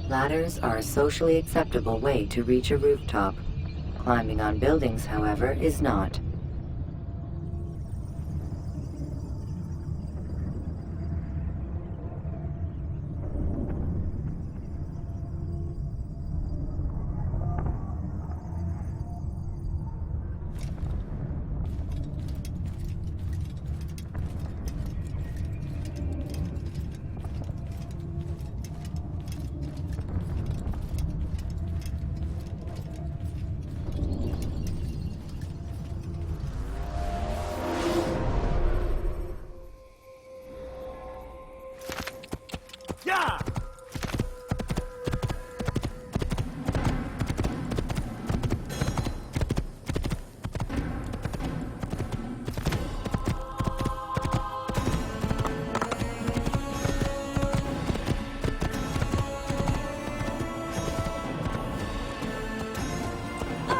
Ladders are a socially acceptable way to reach a rooftop. Climbing on buildings, however, is not.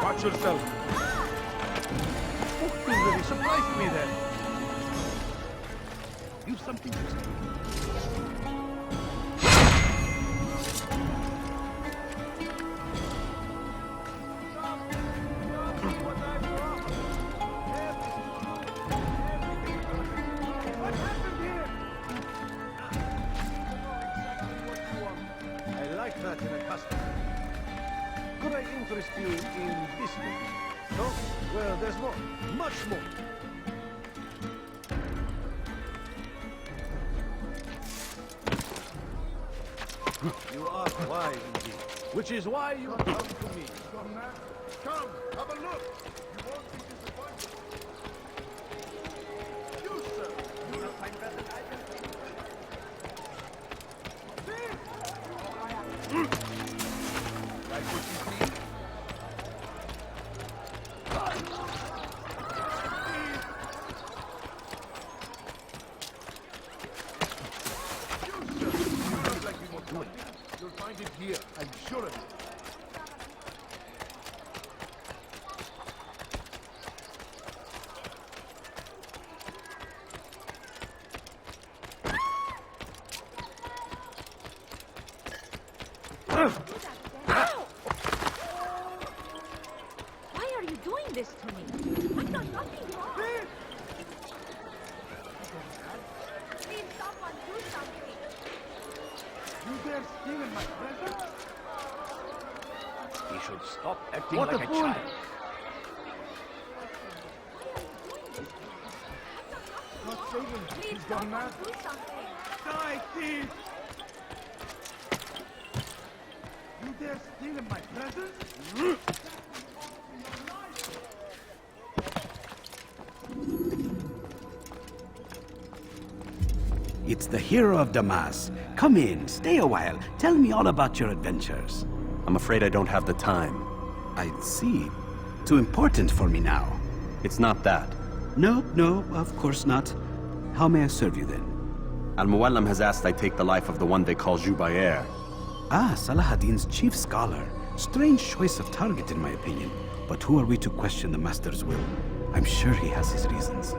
Watch yourself. Oh, you really surprised me then. You've something to say. I like that in a customer. Could I interest you in this thing? No? Well, there's more. Much more. You are wise indeed. Which is why you come to me. Come, have a look. You won't be disappointed. You, sir. You will find better than I can think. Like what you see? You'll find it here, I'm sure of it. Why are you doing this to me? I've done nothing wrong. Please, someone do something. You dare steal in my presence? He should stop acting What like a a fool! child. Not saving. Please, He's gone mad. someone do something. Die, thief! You dare steal in my presence? It's the hero of Damas. Come in, stay a while. Tell me all about your adventures. I'm afraid I don't have the time. I see. Too important for me now. It's not that. No, of course not. How may I serve you then? Al-Muallim has asked I take the life of the one they call Jubayr. Ah, Salahuddin's chief scholar. Strange choice of target in my opinion. But who are we to question the Master's will? I'm sure he has his reasons.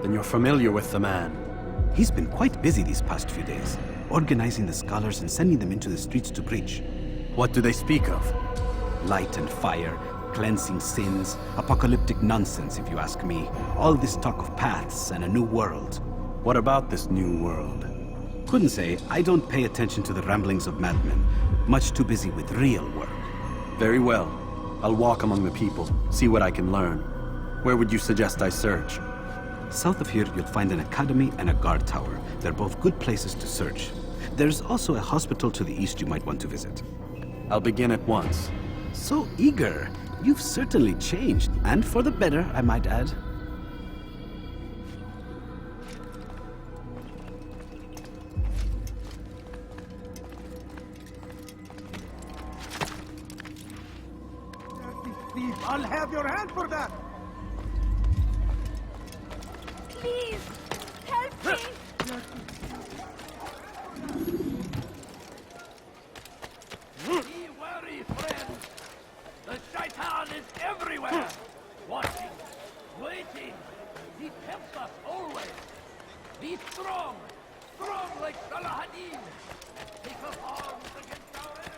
Then you're familiar with the man. He's been quite busy these past few days, organizing the scholars and sending them into the streets to preach. What do they speak of? Light and fire, cleansing sins, apocalyptic nonsense if you ask me. All this talk of paths and a new world. What about this new world? Couldn't say. I don't pay attention to the ramblings of madmen. Much too busy with real work. Very well. I'll walk among the people, see what I can learn. Where would you suggest I search? South of here, you'll find an academy and a guard tower. They're both good places to search. There's also a hospital to the east you might want to visit. I'll begin at once. So eager. You've certainly changed, and for the better, I might add. Thief, I'll have your hand for that! Please, help me. Be wary, friend. The Shaitan is everywhere. Watching, waiting. He tempts us always. Be strong. Strong like Salahuddin. Take up arms against our enemies.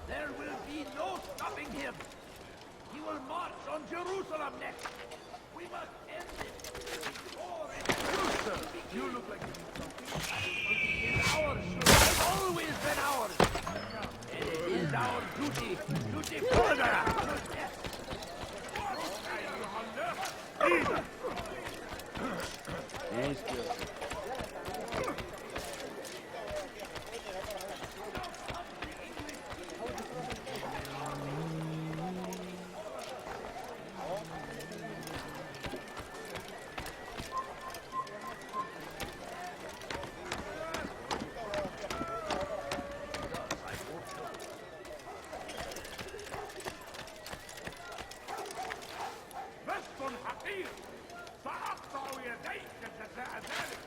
There will be no stopping him. He will march on Jerusalem next. We must end it before it happens. You look like you need something. It is ours. It has always been ours. And it is our duty to defend it. رسم حقير سأقطع يديك جزاء ذلك.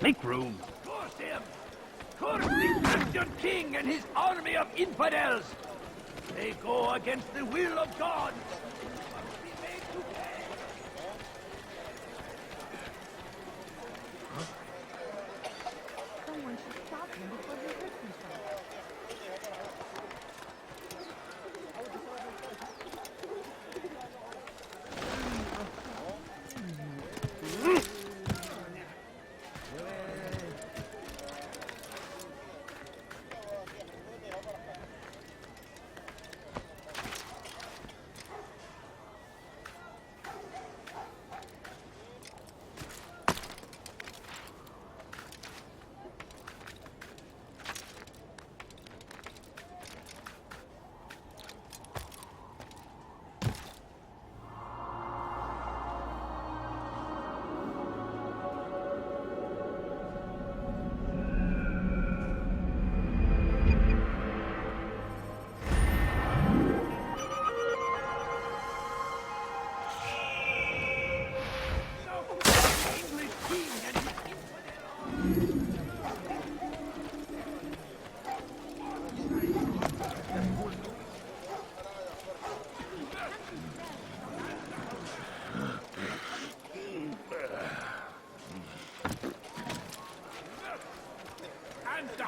Make room. Curse him! Curse the Christian king and his army of infidels! They go against the will of God! Must be made to pay! Someone should stop him before he hurts himself.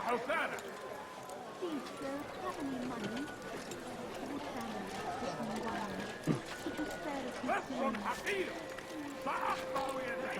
Hosanna! Please, sir, have any money? Would family give me wine? Would you spare us Let's this run money? Hadir! Sahab Bawiyanay!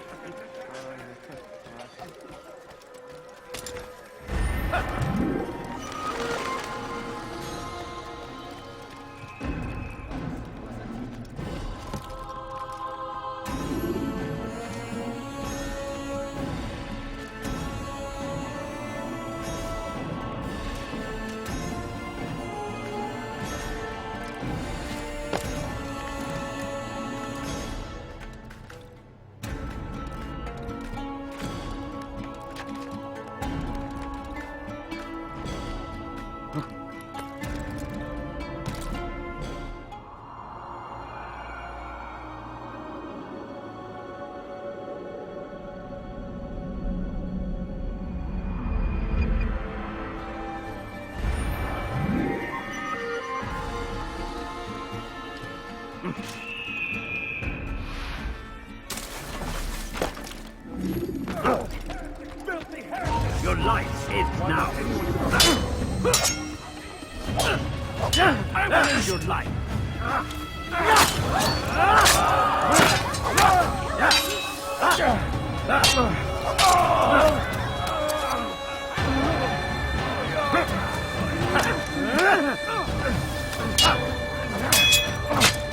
Your life ends now. I will end your life.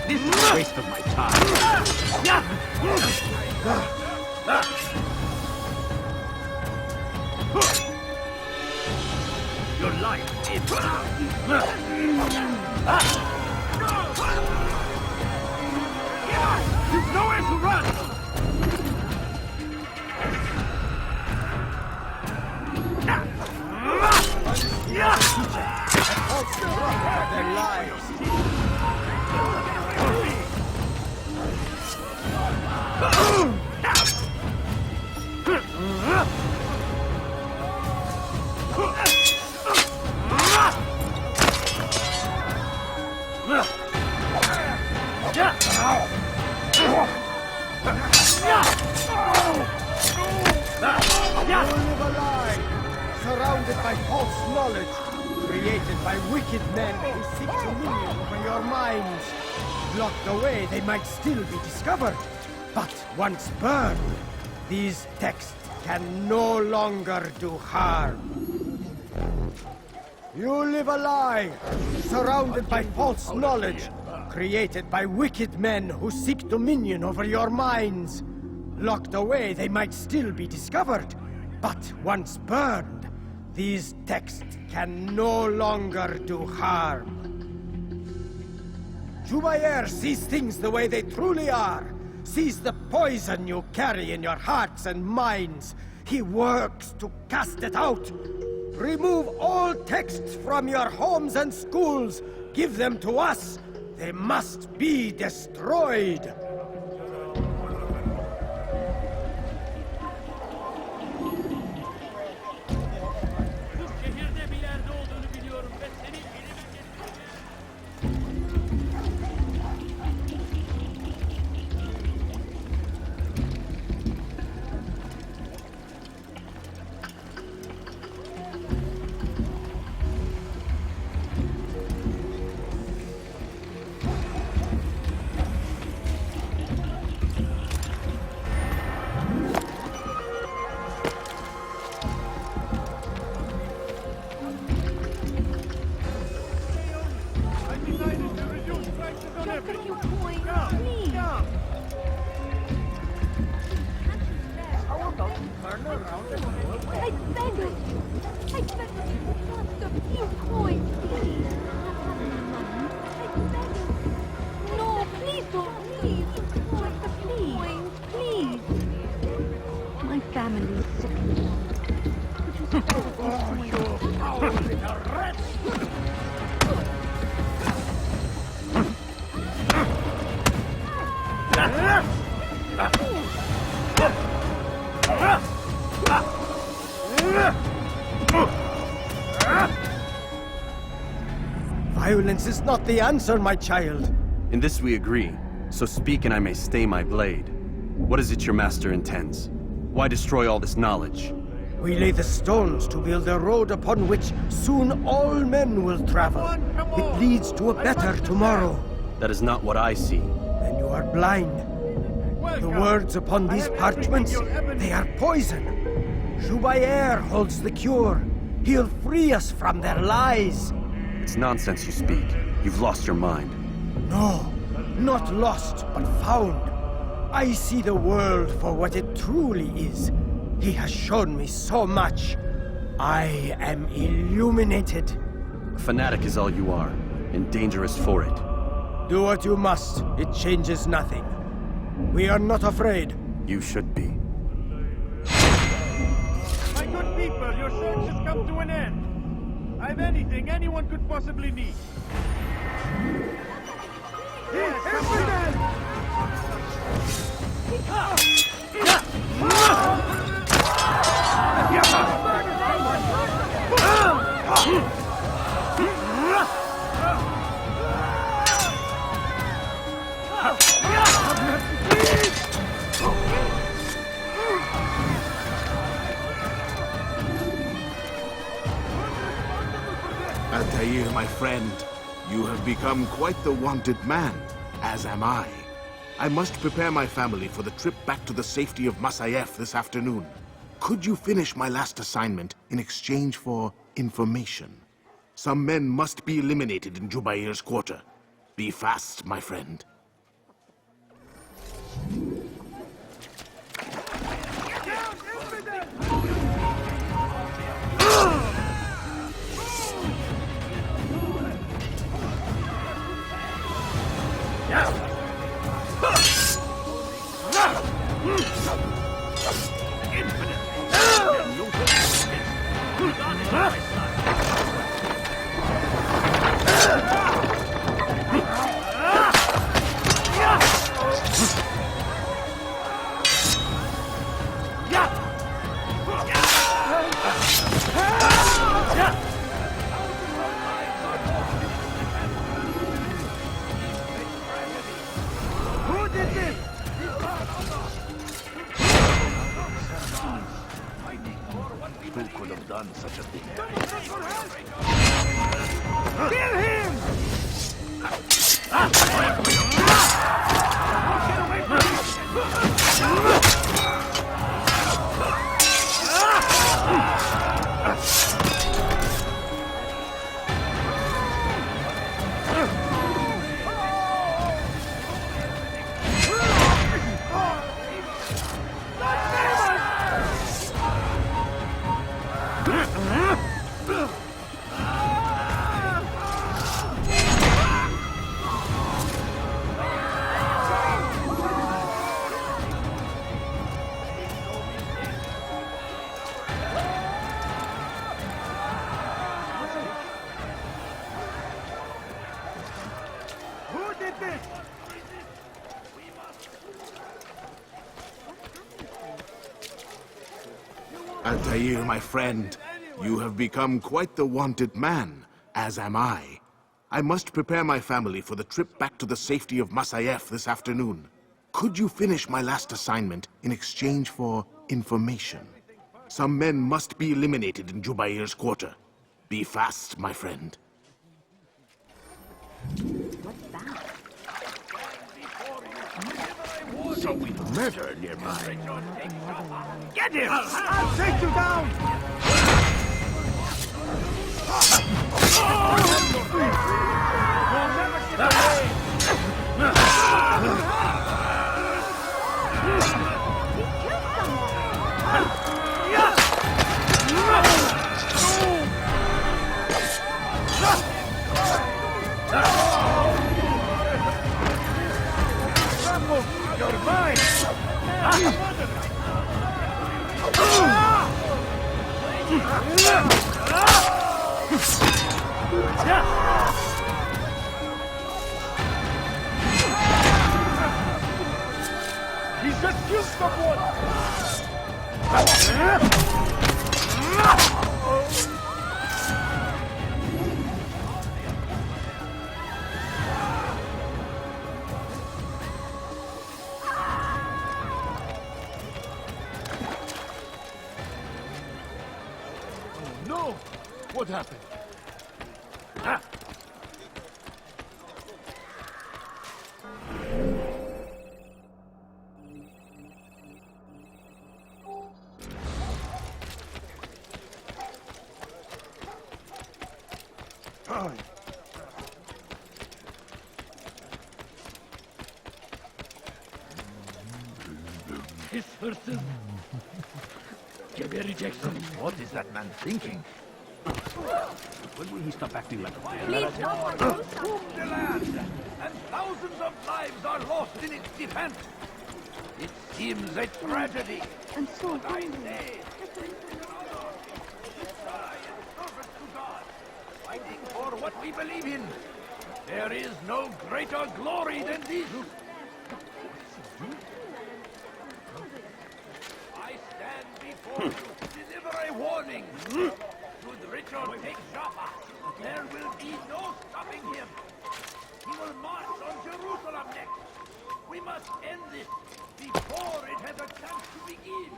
This is a waste of my time. Your life is You've nowhere to run! Their lives. You live a lie, surrounded by false knowledge, created by wicked men who seek dominion over your minds. Locked away, they might still be discovered, but once burned, these texts can no longer do harm. You live a lie, surrounded by false knowledge, created by wicked men who seek dominion over your minds. Locked away, they might still be discovered, but once burned, these texts can no longer do harm. Jubayer sees things the way they truly are, sees the poison you carry in your hearts and minds. He works to cast it out. Remove all texts from your homes and schools. Give them to us. They must be destroyed. Şehirde bir yerde olduğunu biliyorum ve seni elime getireceğim. I decided to reduce prices on Just a everything. few coins, please. How about you turn around and go away? I beg of you. I beg of you. Just a few coins, please. Have any money? I beg of you. No, please don't leave. Just a few coins, please. My family is sick. Could you spare these coins? Foul little wretch! Violence is not the answer, my child. In this we agree, so speak and I may stay my blade. What is it your master intends? Why destroy all this knowledge? We lay the stones to build a road upon which soon all men will travel. It leads to a better tomorrow. That is not what I see. Then you are blind. The words upon these parchments, they are poison. Jubayer holds the cure. He'll free us from their lies. It's nonsense you speak. You've lost your mind. No, not lost, but found. I see the world for what it truly is. He has shown me so much. I am illuminated. A fanatic is all you are, and dangerous for it. Do what you must. It changes nothing. We are not afraid. You should be. My good people, your search has come to an end. I've anything anyone could possibly need. Here, come with them! Altair, my friend, you have become quite the wanted man, as am I. I must prepare my family for the trip back to the safety of Masayef this afternoon. Could you finish my last assignment in exchange for information? Some men must be eliminated in Jubair's quarter. Be fast, my friend. Who did this? Who could have done such a thing? Kill him! Who did this? Altair, my friend, you have become quite the wanted man, as am I. I must prepare my family for the trip back to the safety of Masayef this afternoon. Could you finish my last assignment in exchange for information? Some men must be eliminated in Jubair's quarter. Be fast, my friend. So we murder nearby. Get him! I'll take you down! You'll never get away! You're mine! He's just killed someone! No! What happened? Pis hırsız. Gebereceksin. What is that man thinking? When will he stop acting like a man? Please, someone do something. The land, and thousands of lives are lost in its defense. It seems a tragedy. I'm so I hungry. say, die in service to God, fighting for what we believe in. There is no greater glory than this. I stand before you to deliver a warning. Should Richard take Jaffa, there will be no stopping him. He will march on Jerusalem next. We must end this before it has a chance to begin.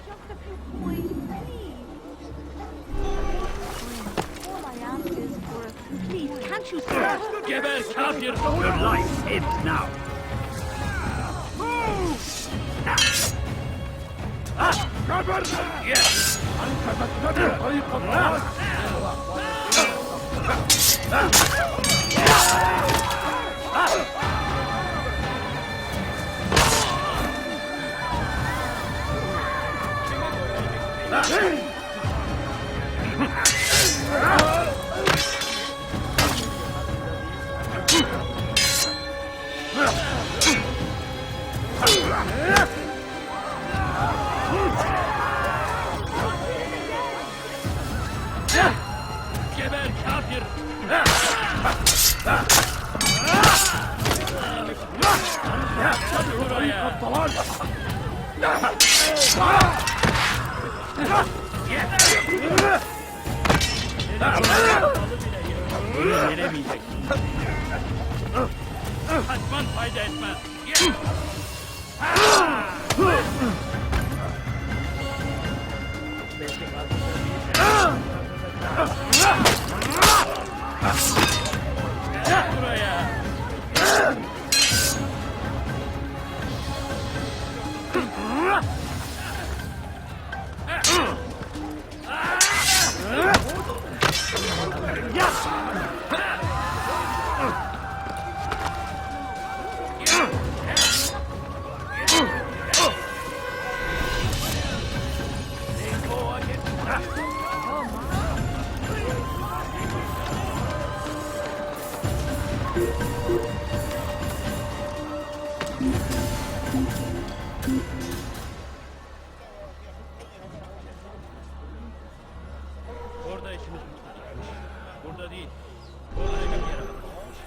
Just a few coins, please. All I ask is for a... Please, can't you stop? Geber kafir. Your life ends now. Yes. Geber kafir. Hadi buraya. Gelemeyeceksin. Kaçman fayda etmez. Buraya. Orada işimiz bitmiş. Burada değil. Orada bir yere bakmış.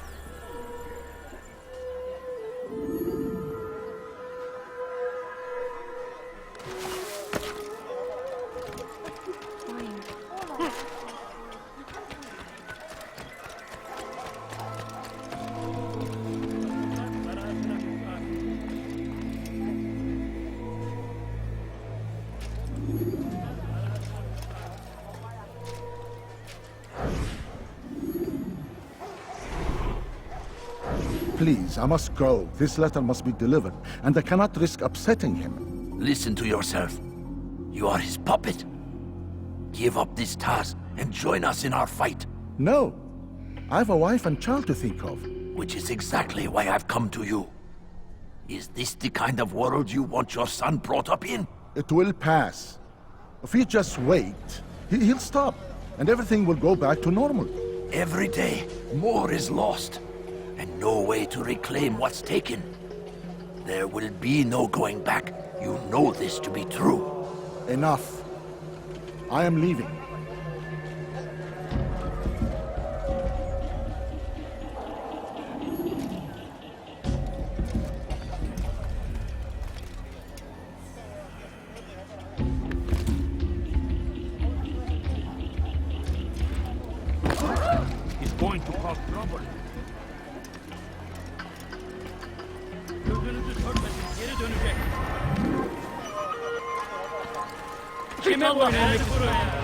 Fine. All I ask Please, I must go. This letter must be delivered, and I cannot risk upsetting him. Listen to yourself. You are his puppet. Give up this task and join us in our fight. No. I have a wife and child to think of. Which is exactly why I've come to you. Is this the kind of world you want your son brought up in? It will pass. If you just wait, he'll stop, and everything will go back to normal. Every day, more is lost, and no way to reclaim what's taken. There will be no going back. You know this to be true. Enough. I am leaving. İstanbul. Gözünüzü törtmesin, geri dönecek. Kime boyun eğmek buraya?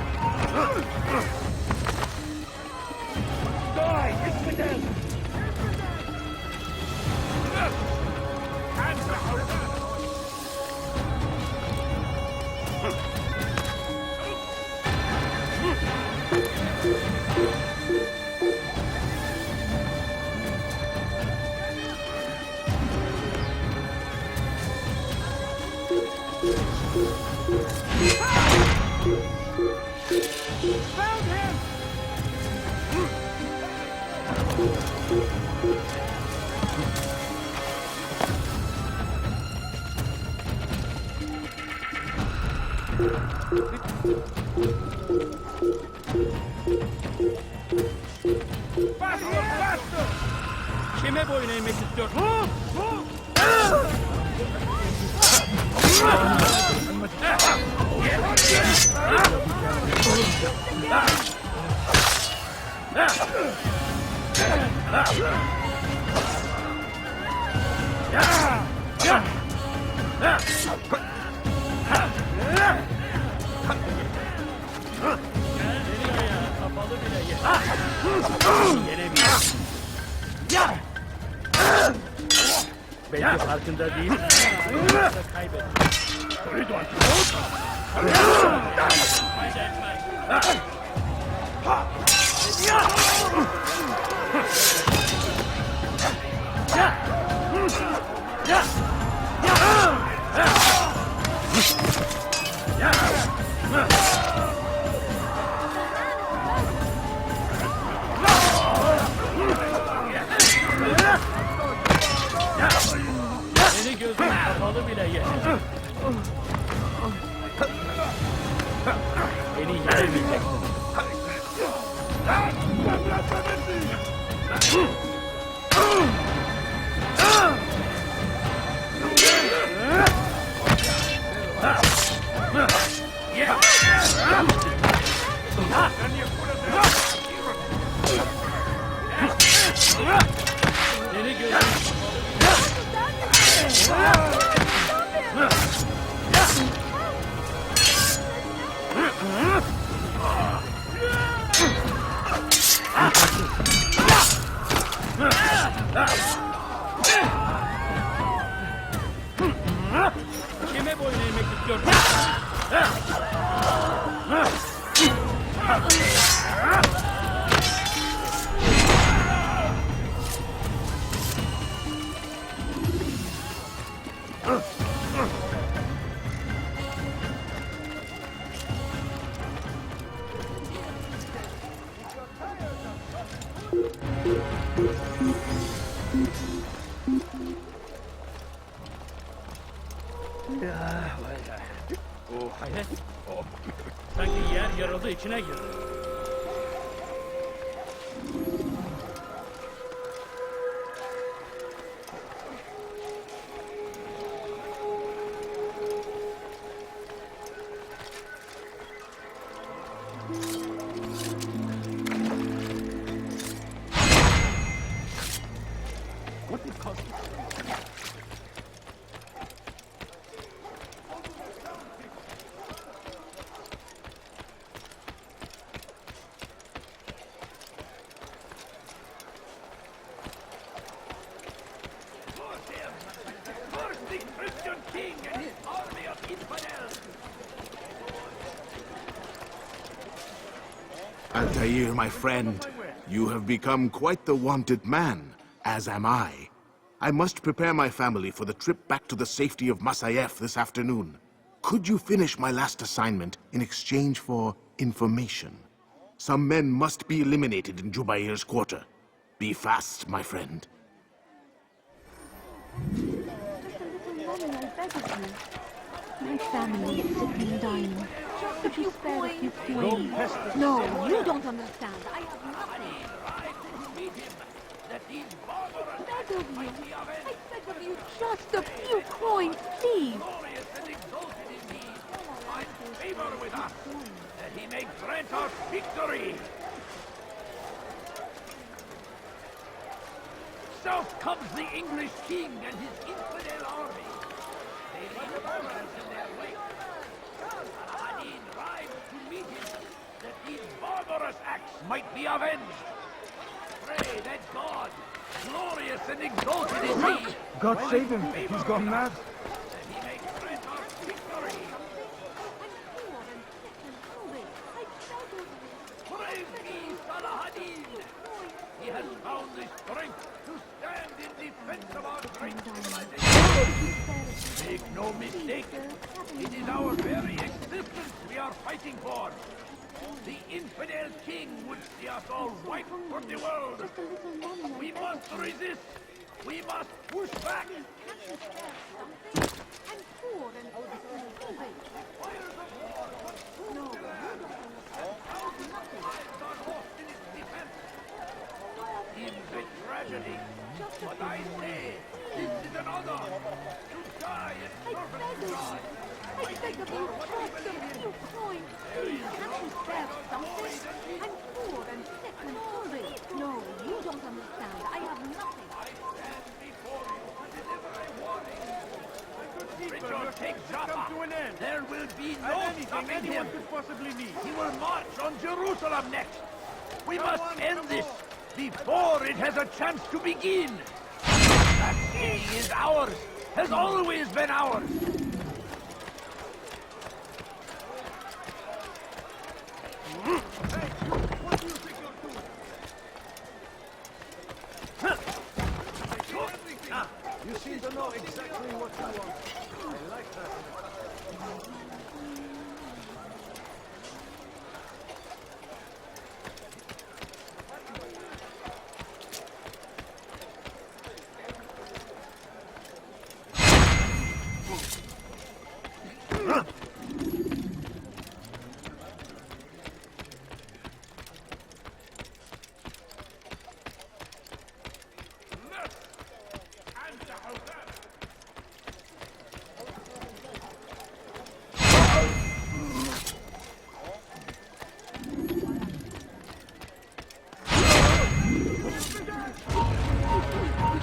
Kime boyun eğmek istiyorsun? Kapalı bile ye. Yenemiyor. Belki farkında değil. Kaybettim. Seni gözün kapalı bile ye. Beni yenemeyeceksin. Seni gözün kime boyun eğmek istiyorsun? Hayret. Sanki yer yarıldı, içine girdi. Altair, my friend, you have become quite the wanted man, as am I. I must prepare my family for the trip back to the safety of Masayef this afternoon. Could you finish my last assignment in exchange for information? Some men must be eliminated in Jubair's quarter. Be fast, my friend. My family is sick and dying. Could you spare a few coins? No, you don't understand. I have nothing. I beg of you. I beg of you, just a few coins, please. Find favor with us, that he may grant us victory. south comes the English king and his infidel army. They leave horrors in their wake. Saladin rides to meet him, that these barbarous acts might be avenged. Pray that God, glorious and exalted is he, God save him! He's gone mad! that he may grant us victory. Praise be Saladin! He has found the strength to stand in defense of our great civilization. Make no mistake, it is our very existence we are fighting for. The infidel king would see us all wiped from the world. We must resist. We must push back. It's a tragedy, but I say this is an honor to die in service to God. I beg of you, trust a few coins, please. Can't you spare something? I'm poor and sick and hungry. No, you don't understand. I have nothing. Richard, take Jaffa. There will be no stopping him. He will march on Jerusalem next. We must end this before it has a chance to begin. That king is ours, has always been ours. You seem to know exactly what you want. I like that.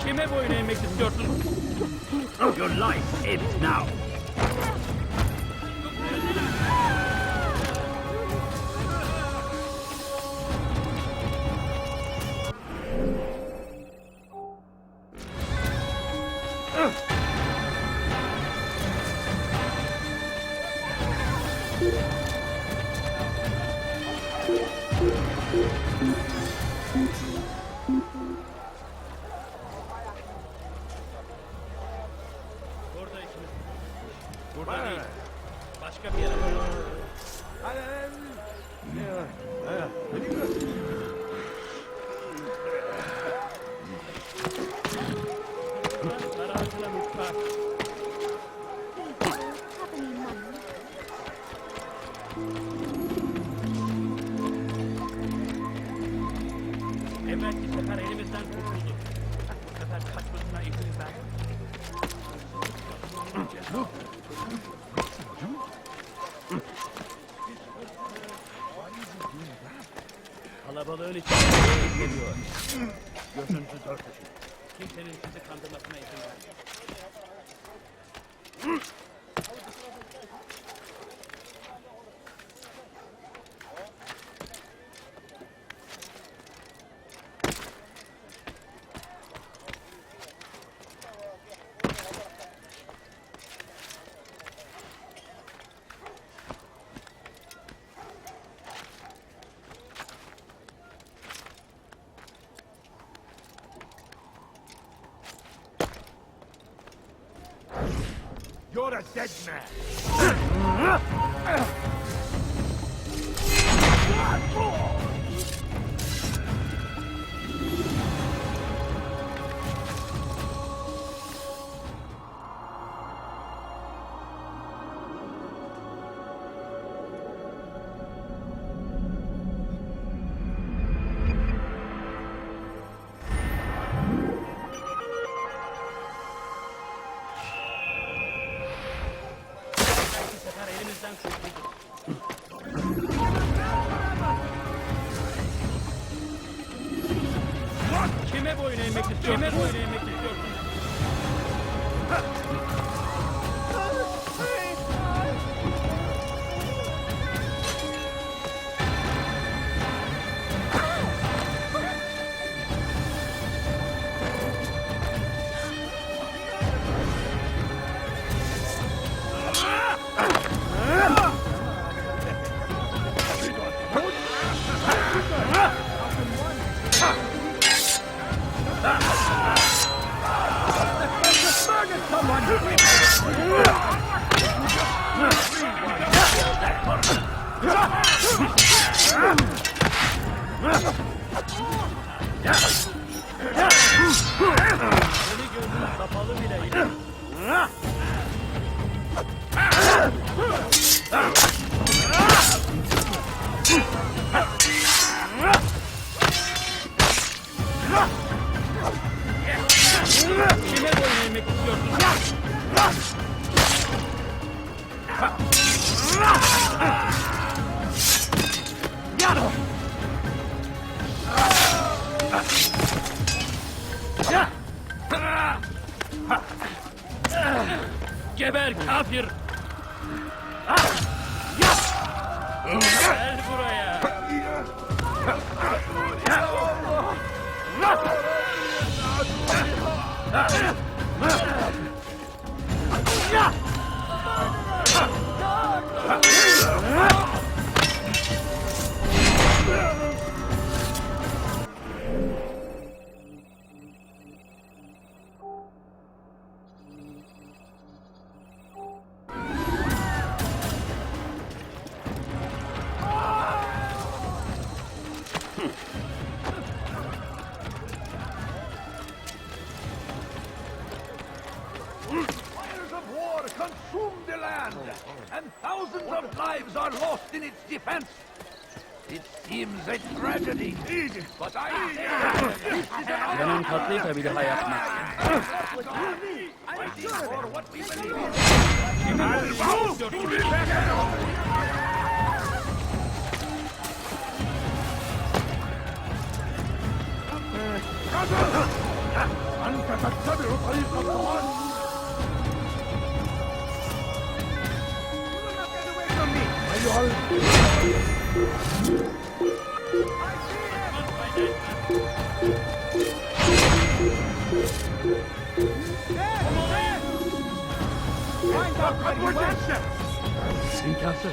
Kime boyun eğmek istiyorsun? Your life ends now. Burada ikimiz. Burada değil. Başka bir yere bak. Karartına mutfak. Have any money? Evvelki sefer elimizden kurtuldu. Bu sefer kaçmasına izin ver. Kalabalığın içinde geliyor. Gözünüzü dört açın. Kimsenin sizi kandırmasına izin vermeyin. You're a dead man. Belki sefer elimizden kurtuldu. Kime boyun boyun eğmek istiyorsun? Kime boyun eğmek istiyorsun? Seni gözün kapalı bile yine. Kime boyun eğmek istiyorsun? Geber kafir! Gel buraya! Fires of war consume the land, and thousands of lives are lost in its defense. It seems a tragedy, but I say this is an Canın tatlıysa bir daha yapma. fighting for what we believe in. Kime boyun eğmek istiyorsun? أنت تتبع طريق الضلال. أيها İmkansız.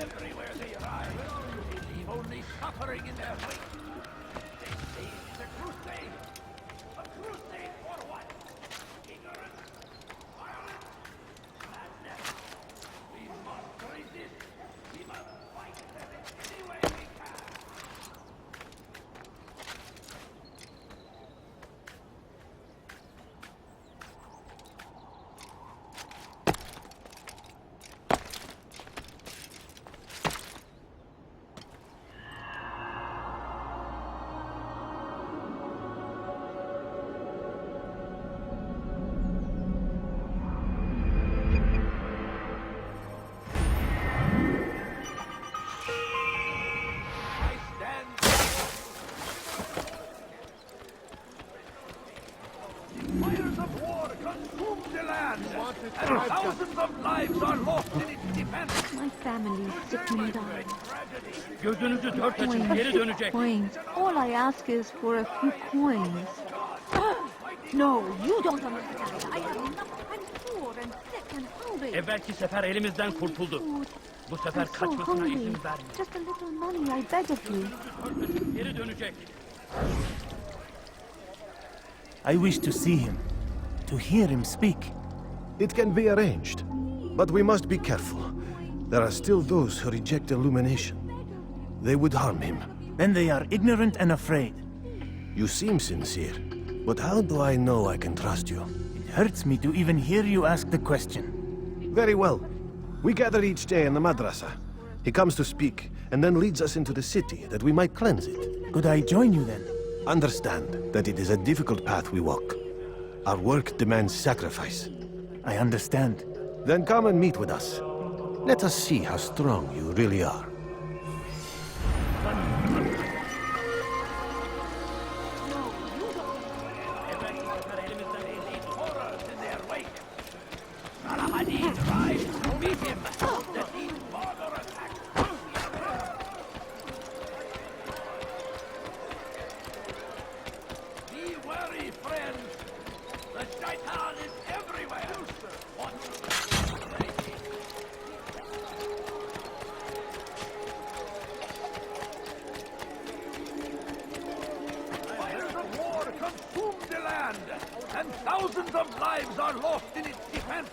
Everywhere they arrive, they leave only suffering in their wake. They say it's a crusade. A crusade for what? Ignorance? Violence? Madness? We must resist. We must fight them in any way we can. I stand. Fires of war consume the land, and thousands of lives are lost in its defense. My family's sick and dying. Tragedy. Gözünüzü dört açın, geri dönecek. Coins. All I ask is for a few coins. No, you don't understand. I have enough. I'm poor and sick and hungry. Evvelki sefer elimizden kurtuldu. Bu sefer I'm so kaçmasına hungry. izin verme. Just a little money, I beg of you. Geri dönecek. I wish to see him, to hear him speak. It can be arranged, but we must be careful. There are still those who reject illumination. They would harm him. Then they are ignorant and afraid. You seem sincere, but how do I know I can trust you? It hurts me to even hear you ask the question. Very well. We gather each day in the madrasa. He comes to speak, and then leads us into the city, that we might cleanse it. Could I join you then? Understand that it is a difficult path we walk. Our work demands sacrifice. I understand. Then come and meet with us. Let us see how strong you really are. Evvelki sefer elimizden değil. Horrors in their wake. Salah ad-Din arrives to meet him. The Din further attack. Be wary, friends. The shaitan is everywhere. Fires of war consume the land, and thousands of lives are lost in its defense.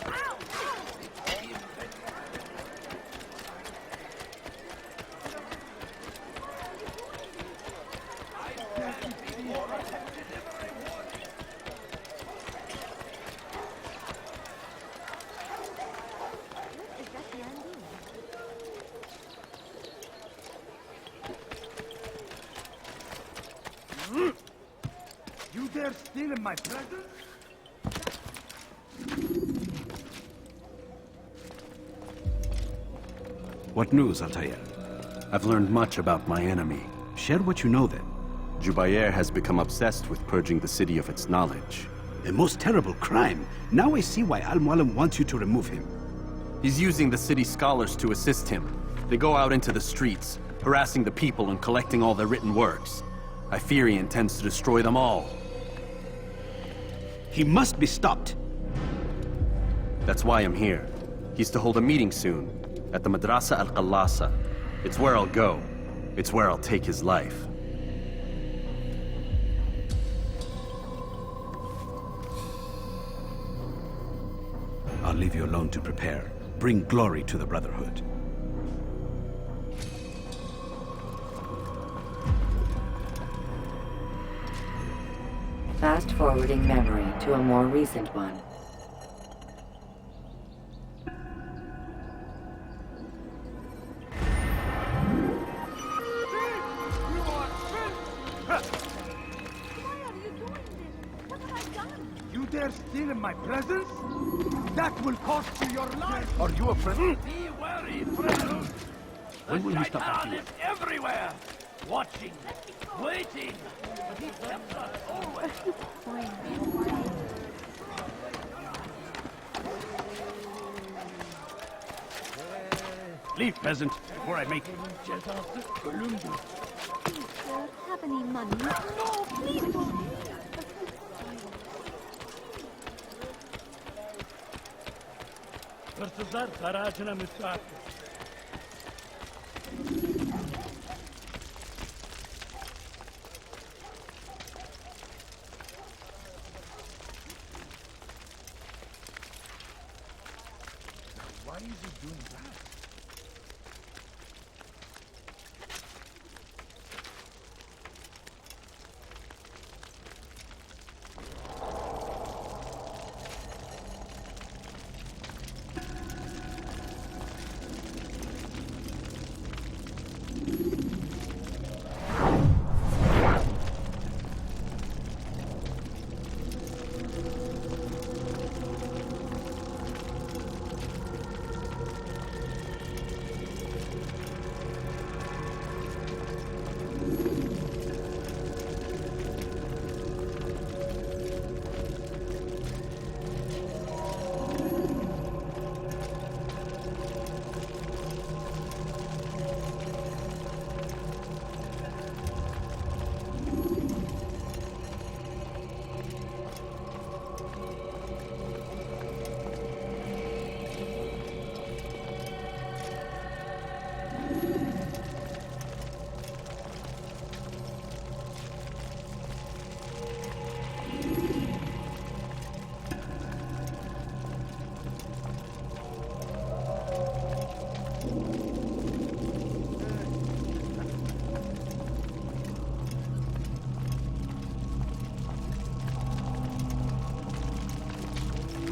You dare steal in my presence? What news, Altair? I've learned much about my enemy. Share what you know then. Jubair has become obsessed with purging the city of its knowledge. A most terrible crime. Now I see why Al-Mualim wants you to remove him. He's using the city scholars to assist him. They go out into the streets, harassing the people and collecting all their written works. I fear he intends to destroy them all. He must be stopped. That's why I'm here. He's to hold a meeting soon, at the Madrasa Al-Qallasa. It's where I'll go. It's where I'll take his life. I'll leave you alone to prepare. Bring glory to the Brotherhood. Fast-forwarding memory to a more recent one. Why are you doing this? What have I done? You dare steal in my presence? That will cost you your life. Are you a friend? Be wary, friend. When will he stop Shaitan acting? is everywhere, watching, waiting. But he tempts us always. Leave, peasant, before I make Sir, have any money? No, please don't. hırsızlar dar ağacına müstahak. Why is he doing that?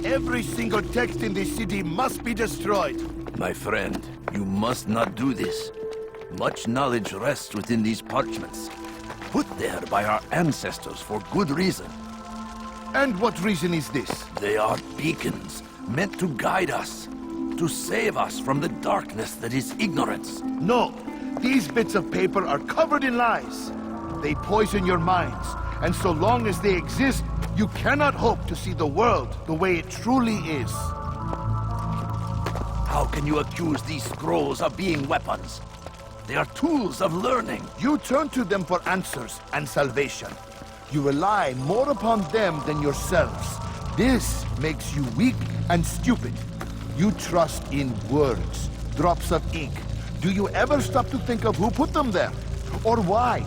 Every single text in the city must be destroyed. My friend, you must not do this. Much knowledge rests within these parchments, put there by our ancestors for good reason. And what reason is this? They are beacons, meant to guide us, to save us from the darkness that is ignorance. No, these bits of paper are covered in lies. They poison your minds, and so long as they exist, you cannot hope to see the world the way it truly is. How can you accuse these scrolls of being weapons? They are tools of learning. You turn to them for answers and salvation. You rely more upon them than yourselves. This makes you weak and stupid. You trust in words, drops of ink. Do you ever stop to think of who put them there? Or why?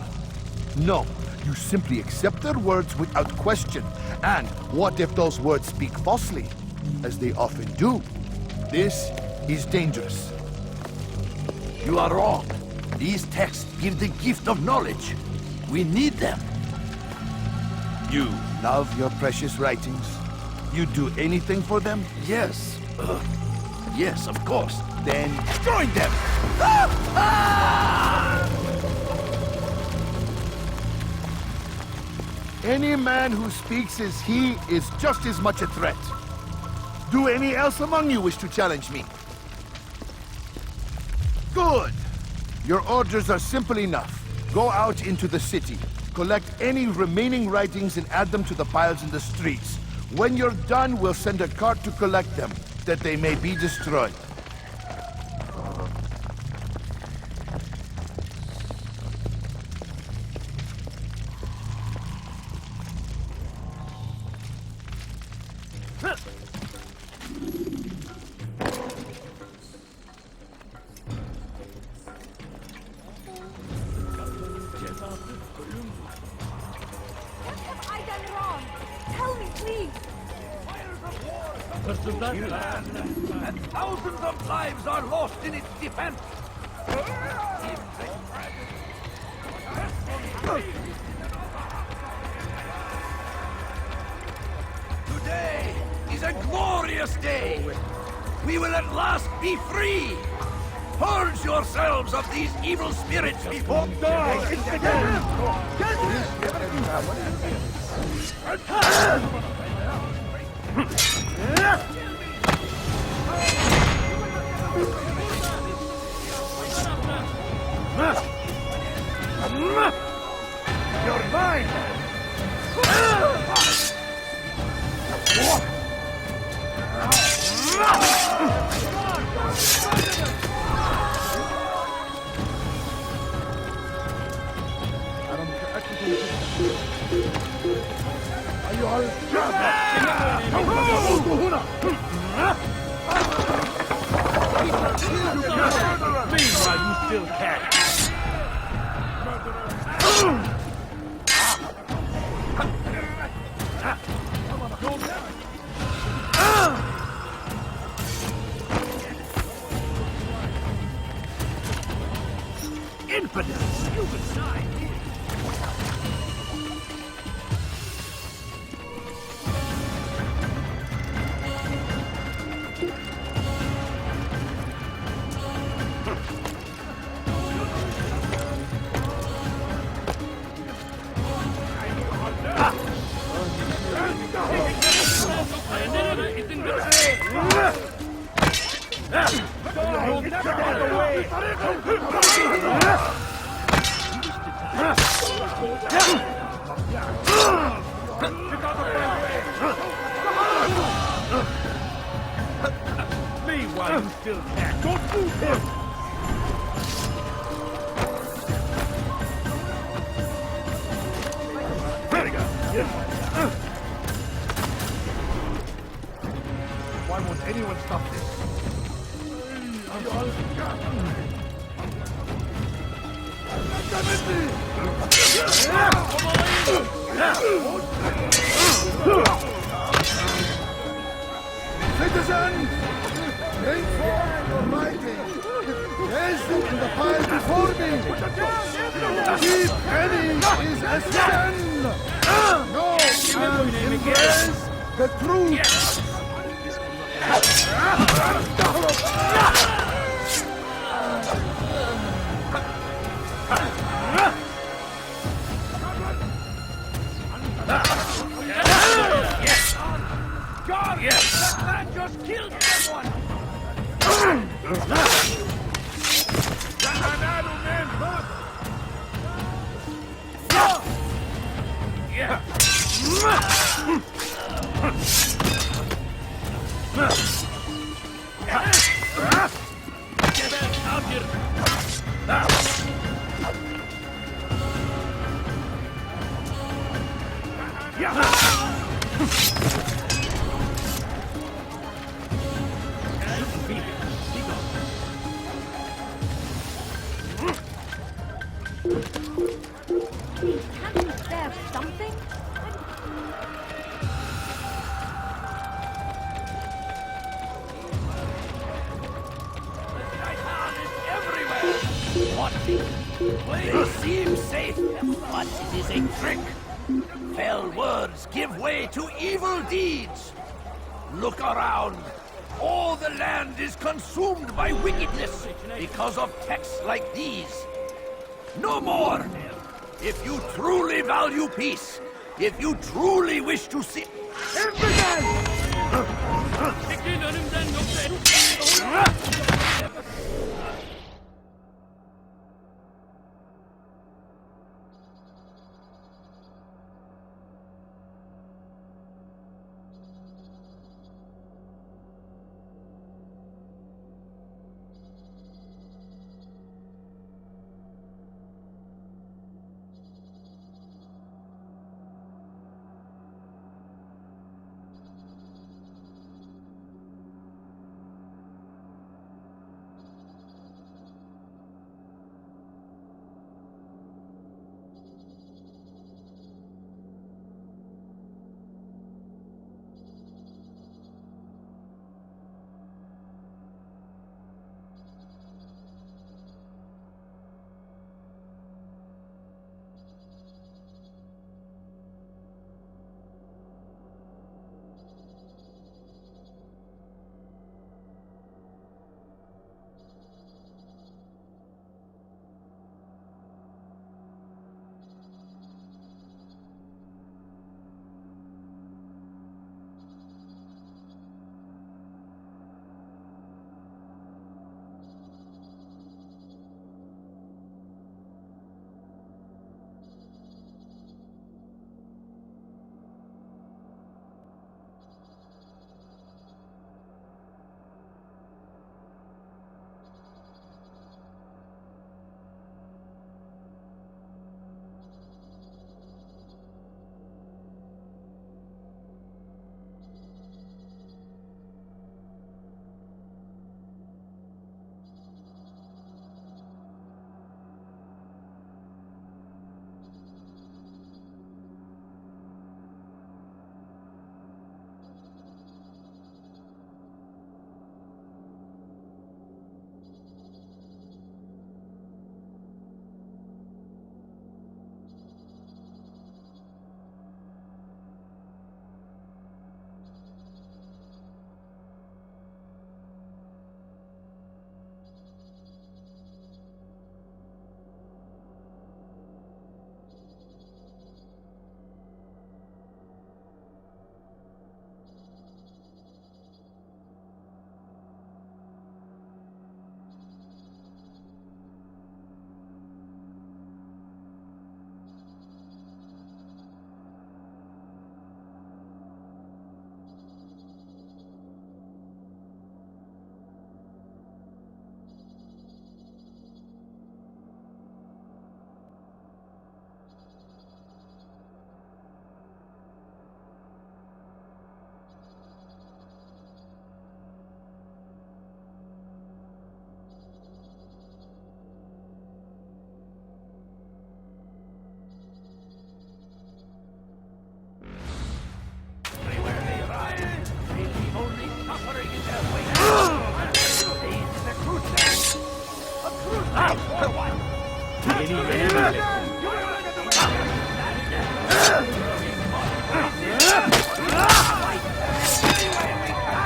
No, you simply accept their words without question. And what if those words speak falsely? As they often do. This is dangerous. You are wrong. These texts give the gift of knowledge. We need them. You love your precious writings? You'd do anything for them? Yes. Yes, of course. Then join them! Any man who speaks as he is just as much a threat. Do any else among you wish to challenge me? Good! Your orders are simple enough. Go out into the city. Collect any remaining writings and add them to the piles in the streets. When you're done, we'll send a cart to collect them, that they may be destroyed. What have I done wrong? Tell me, please. And thousands of lives are lost in its defense. Today is a glorious day. We will at last be free. Purge yourselves of these evil spirits before You're mine! Meanwhile, you still can't. infidel, stupid side. Meanwhile, you still can't. Don't move him! Why won't anyone stop this? Citizen! Bring forth your writing! Place them in the pile before me! Keep penny is a sin! No man embrace the truth! God, that man just killed someone! Can't you spare something? What? They seem safe, but it is a trick. Fell words give way to evil deeds. Look around. All the land is consumed by wickedness because of texts like these. No more! If you truly value peace, if you truly wish to see...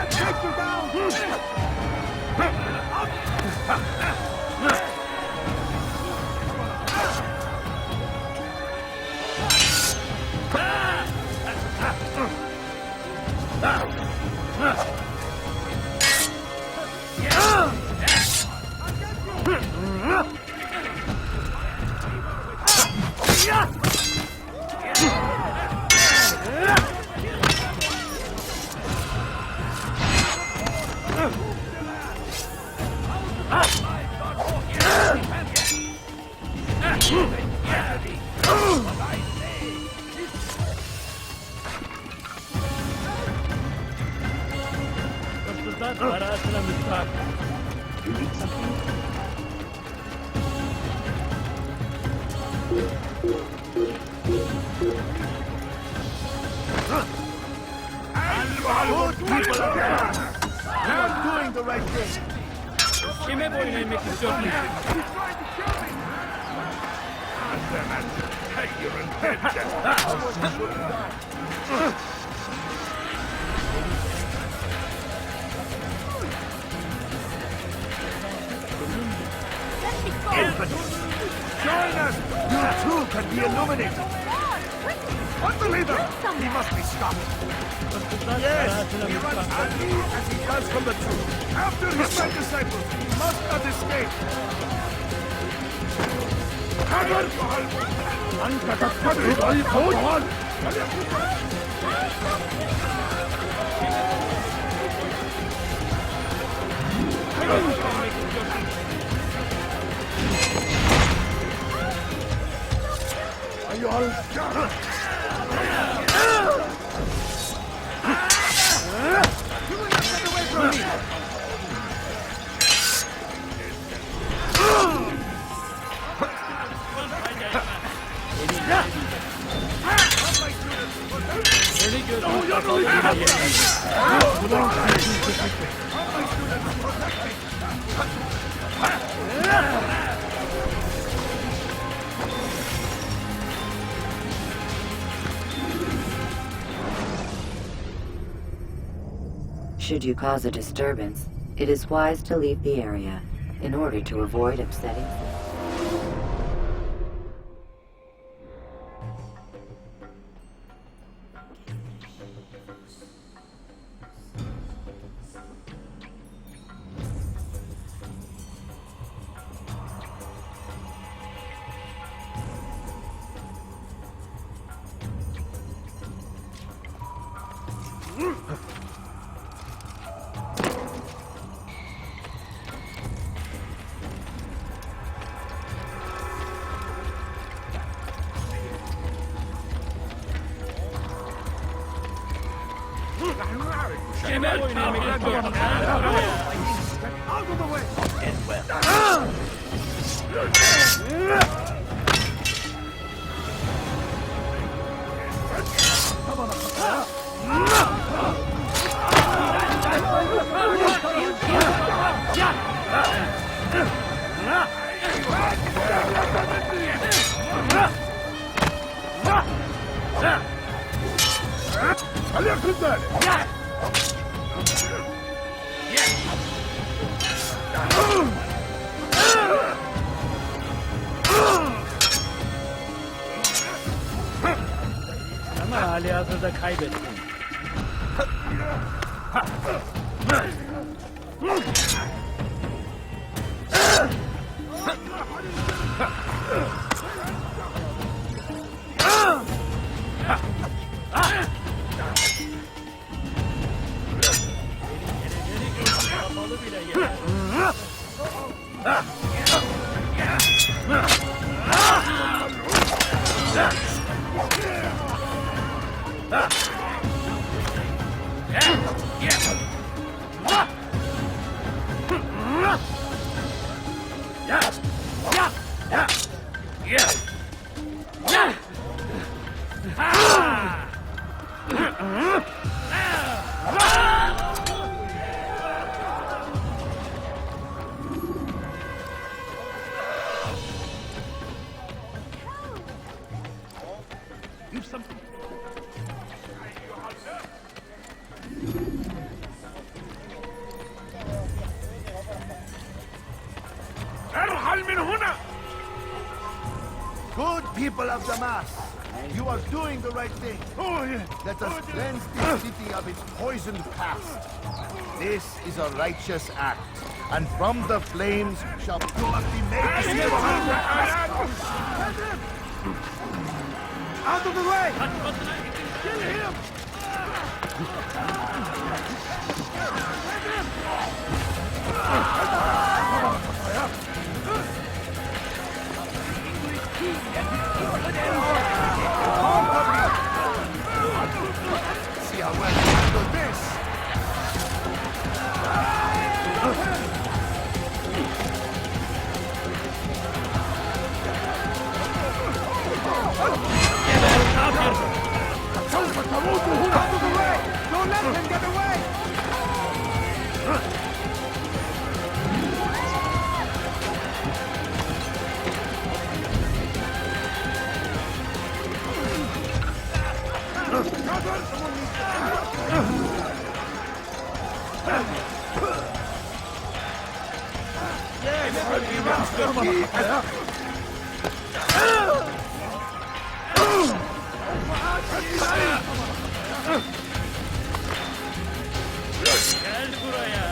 Take you down! Sultan parasına müstahak. You're doing the right thing. Kime boyun eğmek istiyorsun? Join us! You too can be illuminated! Unbeliever! He must be stopped! Yes! He runs only as he does from the truth. After his my disciples, he must not escape! Should you cause a disturbance, it is wise to leave the area in order to avoid upsetting. Kime boyun eğmek istiyorsun? Out of the way! Get well. Ama hali hazırda kaybettin. Good people of Damas, You are doing the right thing. Oh, yeah. Let us cleanse this city of its poisoned past. This is a righteous act, and from the flames shall blood be made to Out of the way! Kill him! see how well you handle this. Out of the way! Don't let him get away! Gel buraya.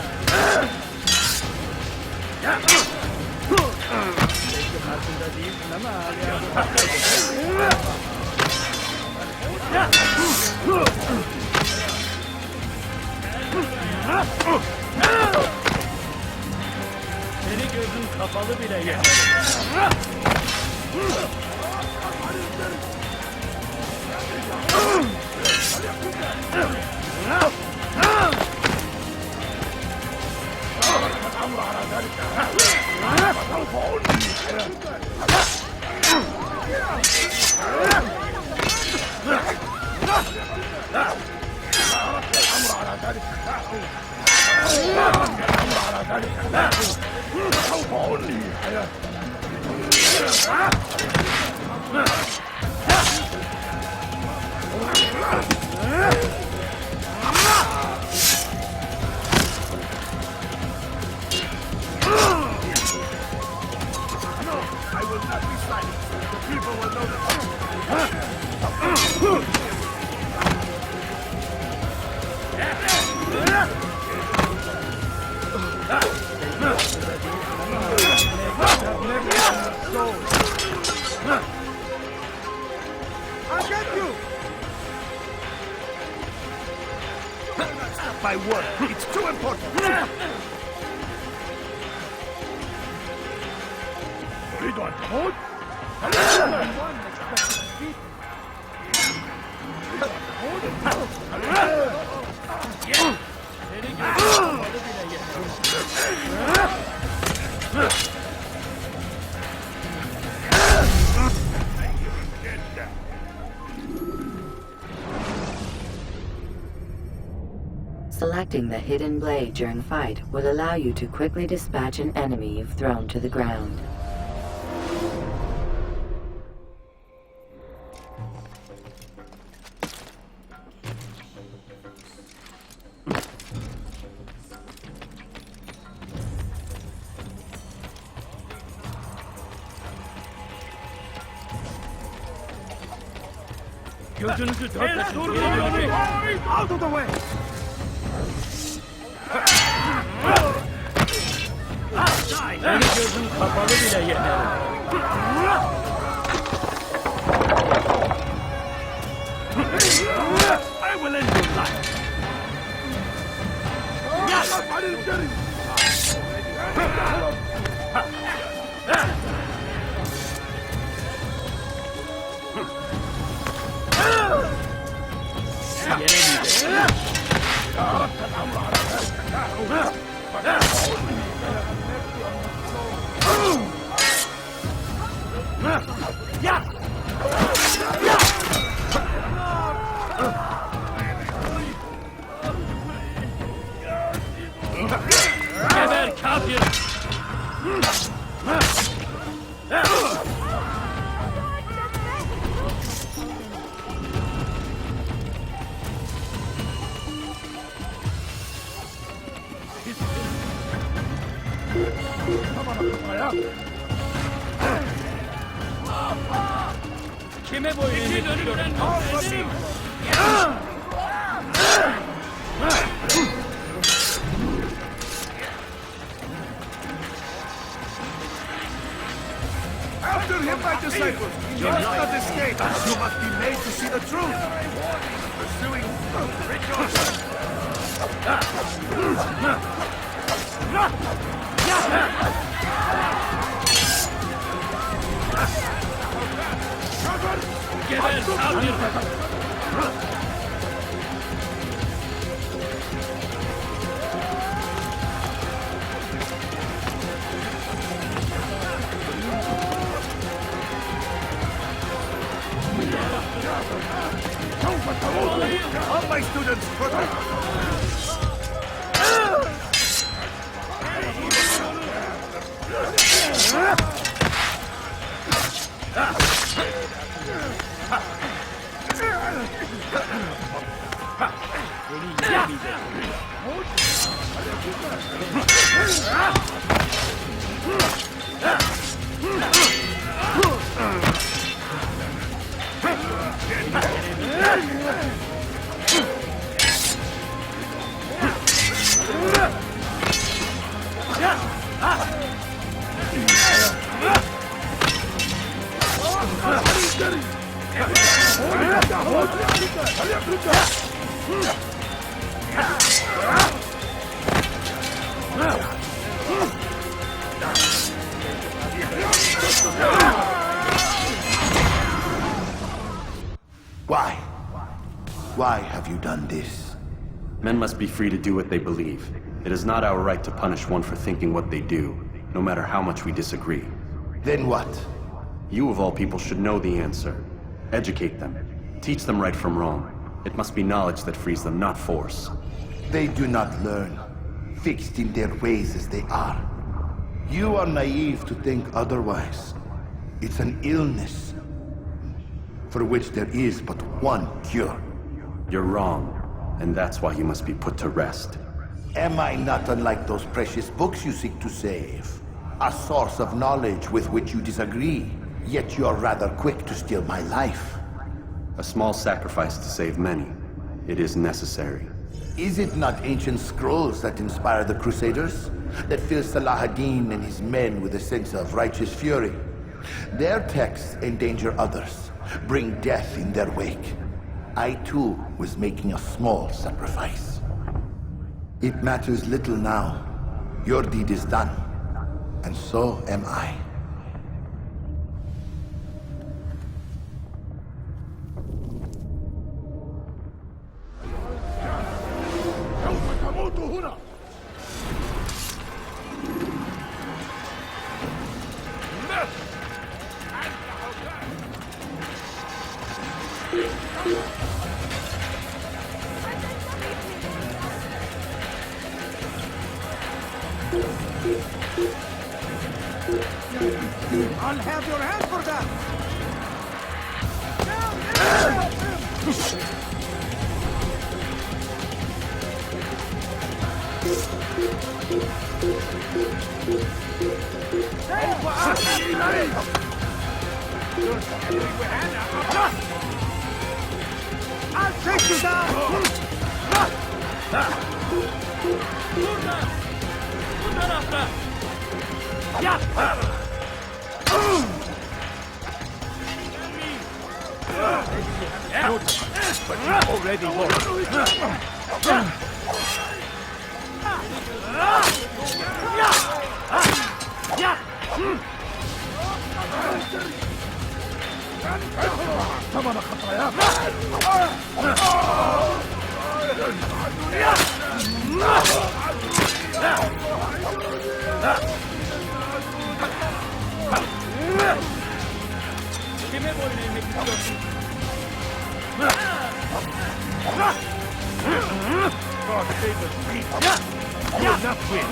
Belki farkında değilsin ama hala seni gözün kapalı bile yeter. I will not be silent. The people will know the truth. I'll get you! My work. It's too important. We don't hold. Seni gözün kapalı bile yeter. Selecting the hidden blade during fight will allow you to quickly dispatch an enemy you've thrown to the ground. Gözünüzü dört açın. Geliyor. Out of the way! Seni gözün kapalı bile yeter. I will end your life. I didn't get him. Yenemeyecek. Geber kafir! 힘에 보이는 이들은 After him, my disciples! You cannot escape! You must be made to see the truth! Pursuing all my students, protect! Why? Why have you done this? Men must be free to do what they believe. It is not our right to punish one for thinking what they do, no matter how much we disagree. Then what? You of all people should know the answer. Educate them. Teach them right from wrong. It must be knowledge that frees them, not force. They do not learn, fixed in their ways as they are. You are naive to think otherwise. It's an illness for which there is but one cure. You're wrong, and that's why you must be put to rest. Am I not unlike those precious books you seek to save? A source of knowledge with which you disagree, yet you are rather quick to steal my life. A small sacrifice to save many. It is necessary. Is it not ancient scrolls that inspire the Crusaders? That fill Salah ad-Din and his men with a sense of righteous fury? Their texts endanger others, bring death in their wake. I too was making a small sacrifice. It matters little now. Your deed is done, and so am I. I'll have your hand for that! I'll take you down! already lost. God save us, please. You'll not win.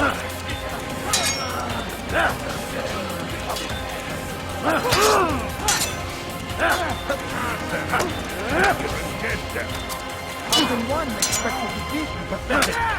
More than one expected to beat me, but better.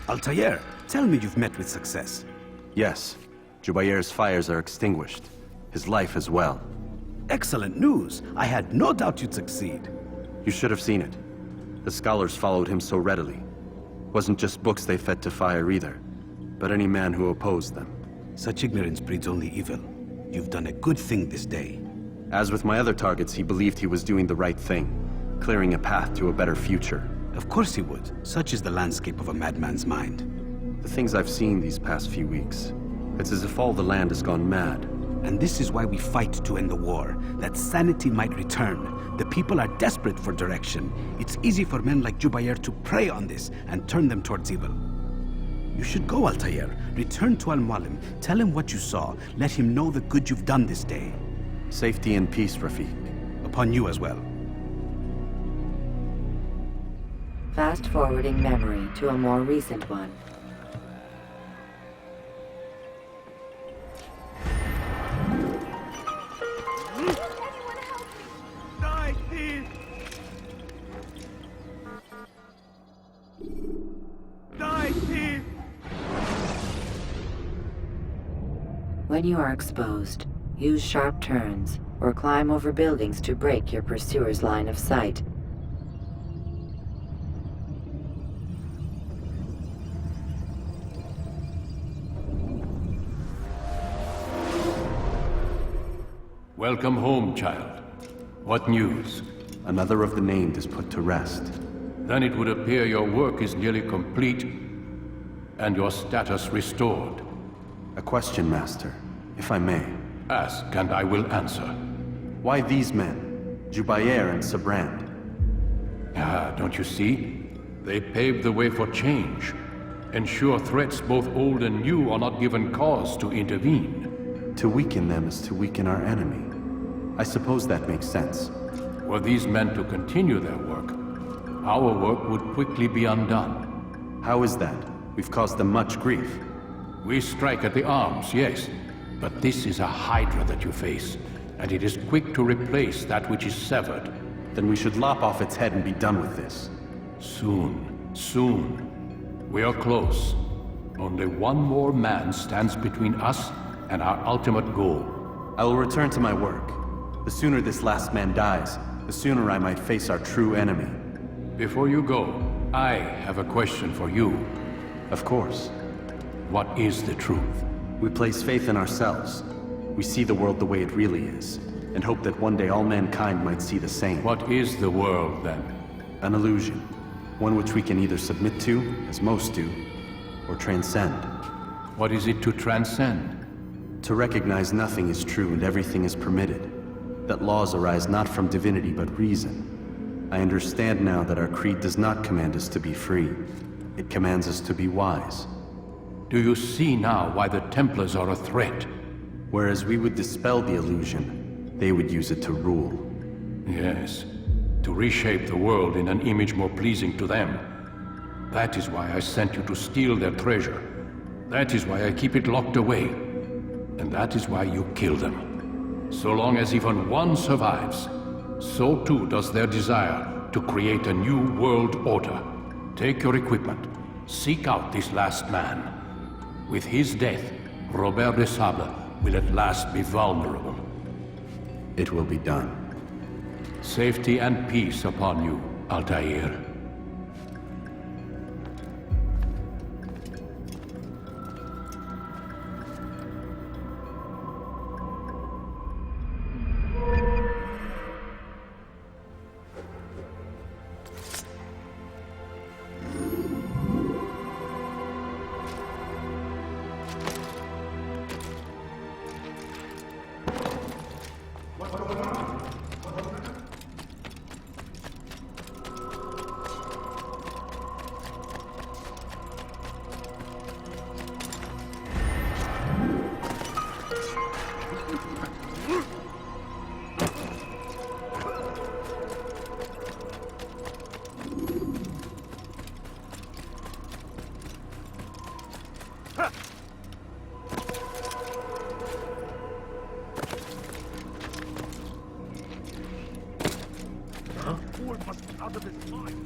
Altair, tell me you've met with success. Yes. Jubair's fires are extinguished. His life as well. Excellent news. I had no doubt you'd succeed. You should have seen it. The scholars followed him so readily. Wasn't just books they fed to fire either, but any man who opposed them. Such ignorance breeds only evil. You've done a good thing this day. As with my other targets, he believed he was doing the right thing, clearing a path to a better future. Of course he would. Such is the landscape of a madman's mind. The things I've seen these past few weeks, it's as if all the land has gone mad. And this is why we fight to end the war, that sanity might return. The people are desperate for direction. It's easy for men like Jubair to prey on this and turn them towards evil. You should go, Altair. Return to Al-Mualim. Tell him what you saw. Let him know the good you've done this day. Safety and peace, Rafiq. Upon you as well. Fast-forwarding memory to a more recent one. Die, thief! Die, thief! When you are exposed, use sharp turns or climb over buildings to break your pursuer's line of sight. Welcome home, child. What news? Another of the named is put to rest. Then it would appear your work is nearly complete and your status restored. A question, Master, if I may. Ask and I will answer. Why these men? Jubair and Sabrand? Ah, don't you see? They paved the way for change. Ensure threats both old and new are not given cause to intervene. To weaken them is to weaken our enemy. I suppose that makes sense. Were these men to continue their work, our work would quickly be undone. How is that? We've caused them much grief. We strike at the arms, yes. But this is a hydra that you face, and it is quick to replace that which is severed. Then we should lop off its head and be done with this. Soon, soon. We are close. Only one more man stands between us and our ultimate goal. I will return to my work. The sooner this last man dies, the sooner I might face our true enemy. Before you go, I have a question for you. Of course. What is the truth? We place faith in ourselves. We see the world the way it really is, and hope that one day all mankind might see the same. What is the world, then? An illusion. One which we can either submit to, as most do, or transcend. What is it to transcend? To recognize nothing is true and everything is permitted. That laws arise not from divinity but reason. I understand now that our creed does not command us to be free. It commands us to be wise. Do you see now why the Templars are a threat? Whereas we would dispel the illusion, they would use it to rule. Yes, to reshape the world in an image more pleasing to them. That is why I sent you to steal their treasure. That is why I keep it locked away. And that is why you kill them. So long as even one survives, so too does their desire to create a new world order. Take your equipment. Seek out this last man. With his death, Robert de Sable will at last be vulnerable. It will be done. Safety and peace upon you, Altair. fool must be out of his mind.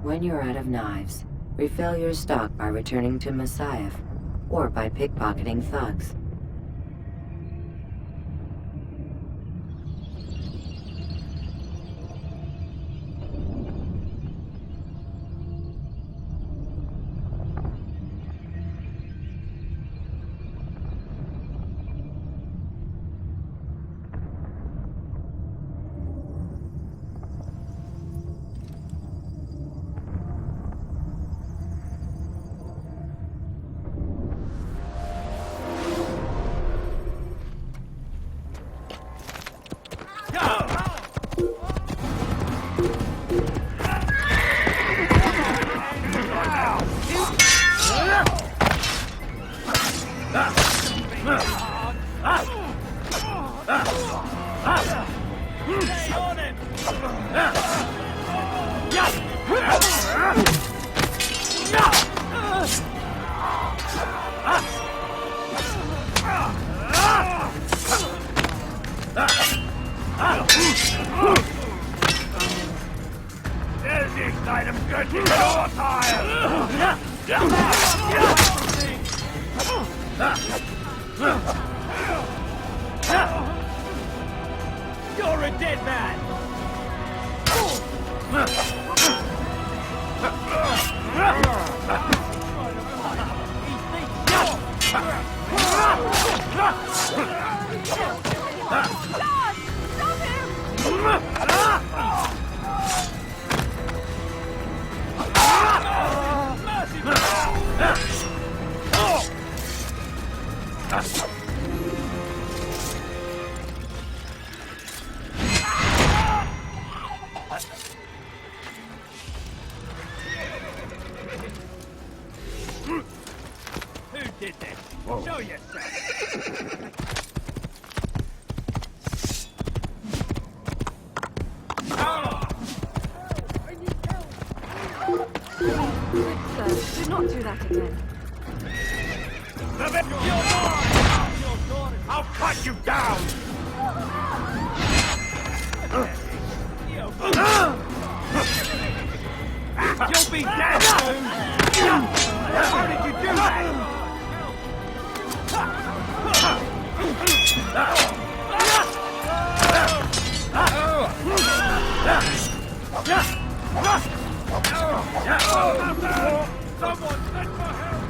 When you're out of knives, refill your stock by returning to Masyaf, or by pickpocketing thugs. You're a dead man! Who did this? Show yourself! Sir, do not do that again. I'll cut you down! You'll be dead soon! How did you do that? Someone send for help!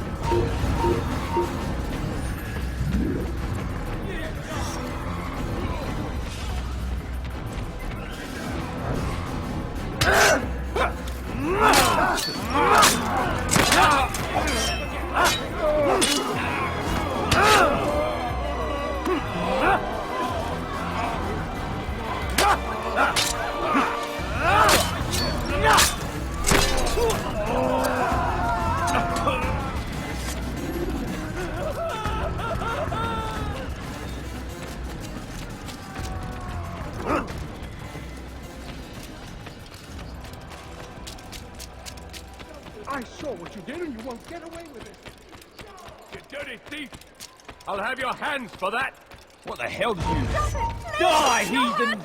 I saw what you did and you won't get away with it. You dirty thief! I'll have your hands for that! What the hell did you... Die, heathen!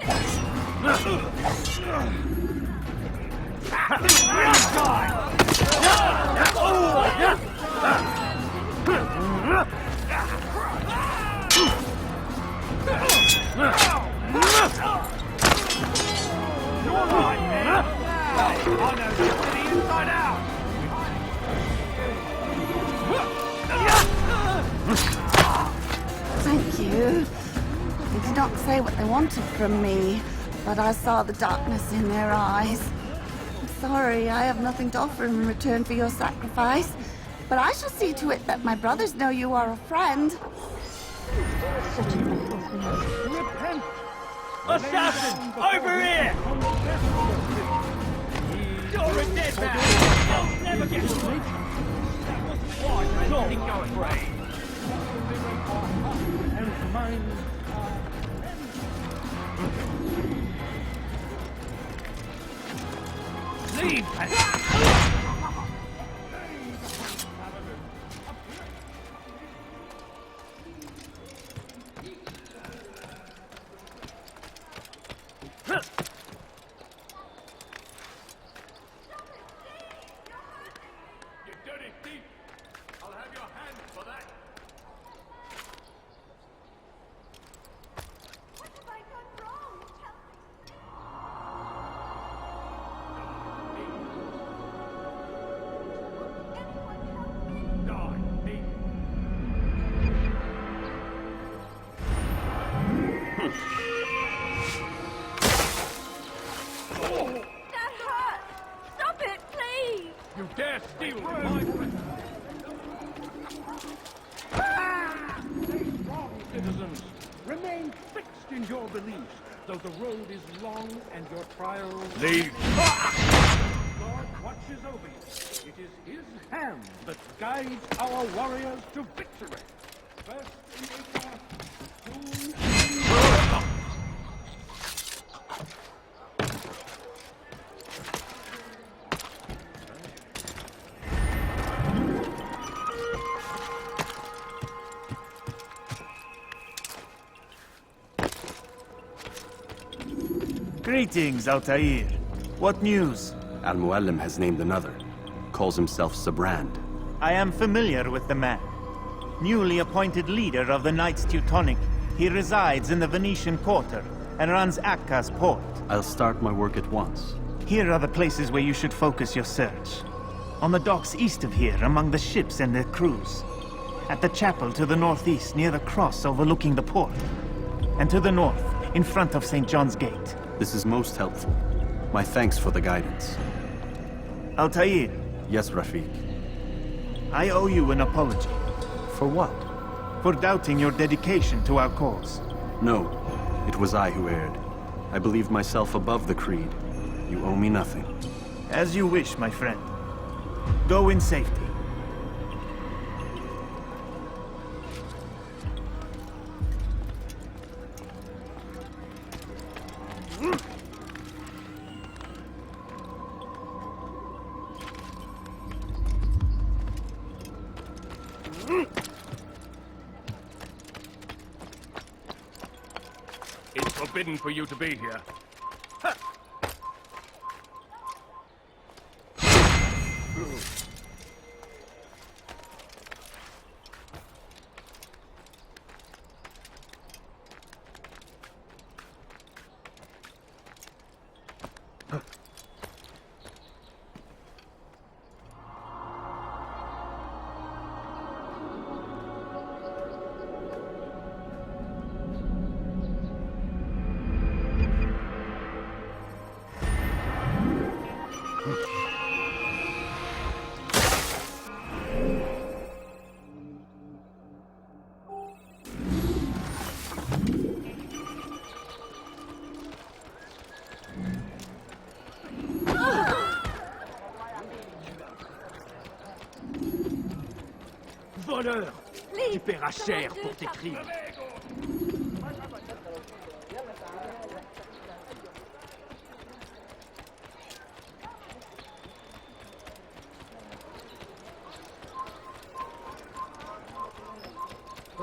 You're right, man! I know you from the inside out! Thank you. They did not say what they wanted from me, but I saw the darkness in their eyes. I'm sorry, I have nothing to offer in return for your sacrifice, but I shall see to it that my brothers know you are a friend. Repent! Assassin! Over here! You're a dead man! You'll never get free! Why not go afraid? And mine Leave! You dirty thief! I'll have your hands for that! What have I done wrong? Die, thief! That hurt! Stop it, please! You dare steal my friend! Stay strong, citizens. Remain fixed in your beliefs, though the road is long and your trials... Leave! God watches over you. It is His hand that guides our warriors to victory. First in Acre, soon in... Greetings, Altair. What news? Al-Mualim has named another. Calls himself Sabrand. I am familiar with the man. Newly appointed leader of the Knights Teutonic, he resides in the Venetian Quarter and runs Akka's port. I'll start my work at once. Here are the places where you should focus your search. On the docks east of here, among the ships and their crews. At the chapel to the northeast, near the cross overlooking the port. And to the north, in front of St. John's Gate. This is most helpful. My thanks for the guidance. Altair. Yes, Rafiq. I owe you an apology. For what? For doubting your dedication to our cause. No, it was I who erred. I believed myself above the Creed. You owe me nothing. As you wish, my friend. Go in safety. It's forbidden for you to be here. Voleur! Tu paieras cher pour tes crimes.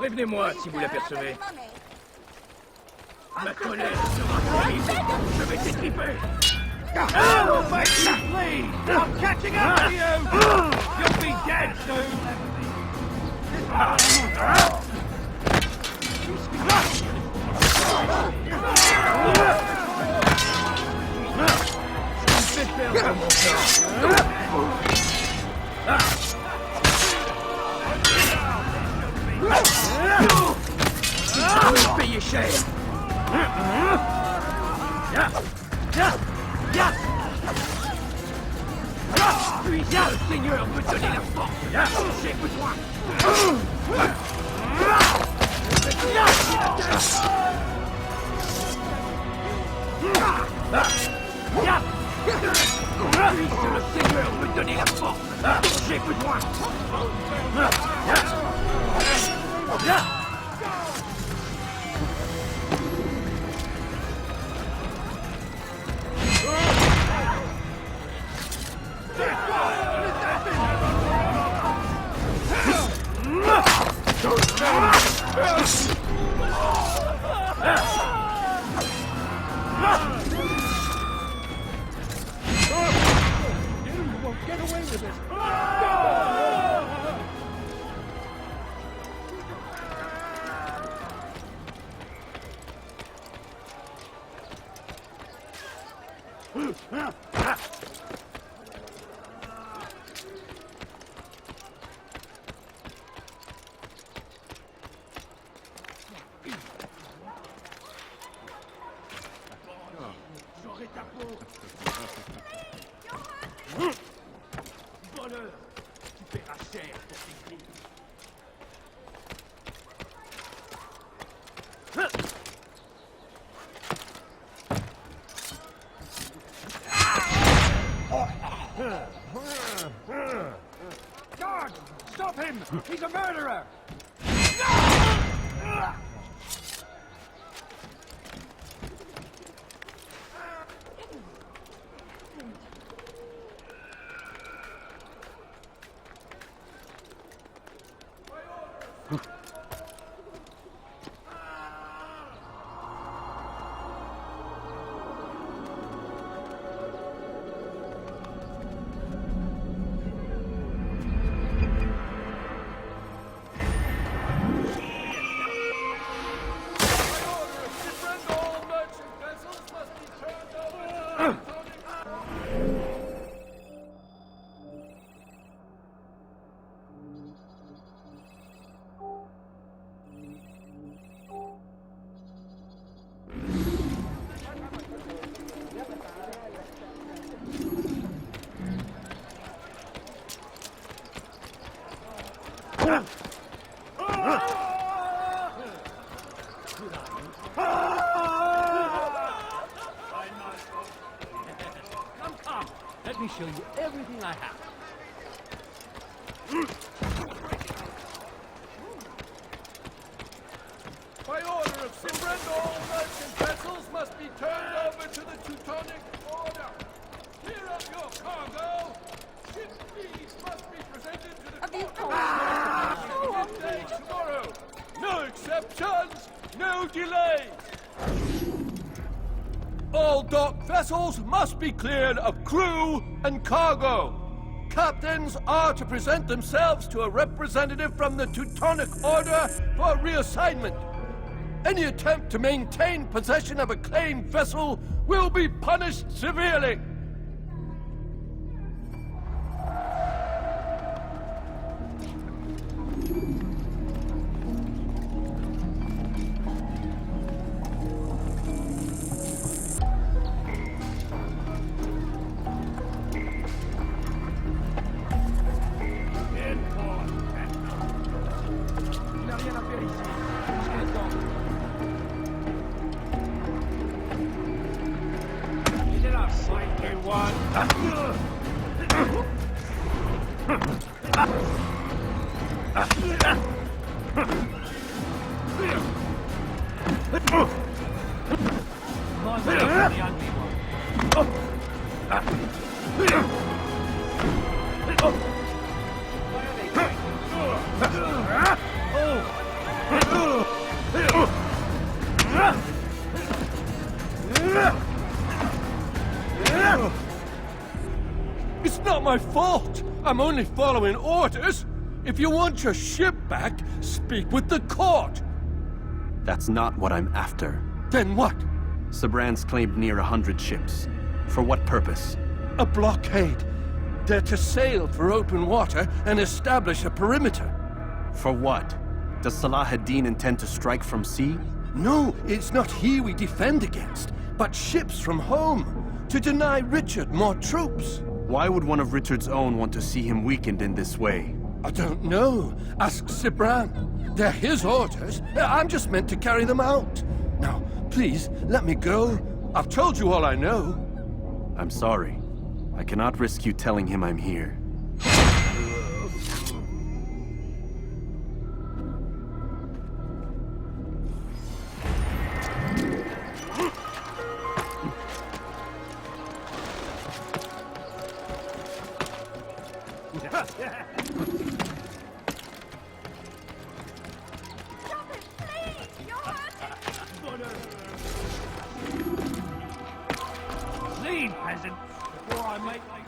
Prévenez-moi si vous l'apercevez. Ma colère sera terrible. Je vais t'étriper. Oh, my please! I'm catching up to you! You'll be dead soon! Be your shame! Le Seigneur veut donner la force. Écoute-moi. Le Seigneur veut donner la force. Écoute-moi. Get away with it! J'aurai ta peau! Voleur! Tu paieras cher pour tes crimes! Guard! Stop him! He's a murderer! Come. Let me show you everything I have. By order of Simbren, all merchant vessels must be turned over to the Teutonic Order. Clear up your cargo. Ship fees must be presented to the court midday tomorrow. No exceptions, no delays. All docked vessels must be cleared of crew and cargo. Captains are to present themselves to a representative from the Teutonic Order for reassignment. Any attempt to maintain possession of a claimed vessel will be punished severely. It's not my fault! I'm only following orders! If you want your ship back, speak with the court! That's not what I'm after. Then what? Sabrans claimed near 100 ships. For what purpose? A blockade. They're to sail for open water and establish a perimeter. For what? Does Salah ad-Din intend to strike from sea? No, it's not he we defend against, but ships from home, to deny Richard more troops. Why would one of Richard's own want to see him weakened in this way? I don't know. Ask Sibran. They're his orders. I'm just meant to carry them out. Now, please, let me go. I've told you all I know. I'm sorry. I cannot risk you telling him I'm here. Leave, peasant, before I make my...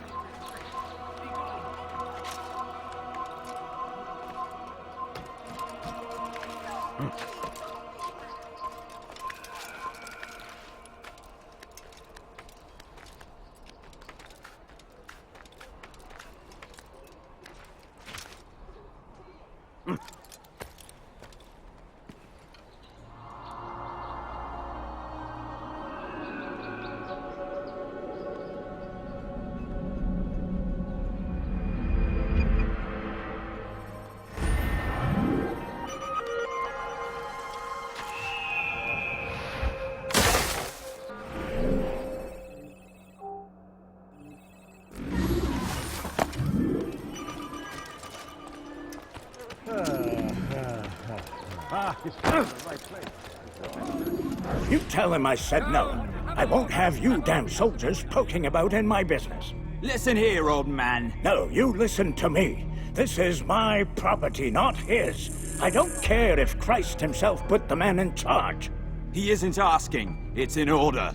You tell him I said no. I won't have you damn soldiers poking about in my business. Listen here, old man. No, you listen to me. This is my property, not his. I don't care if Christ himself put the man in charge. He isn't asking. It's in order.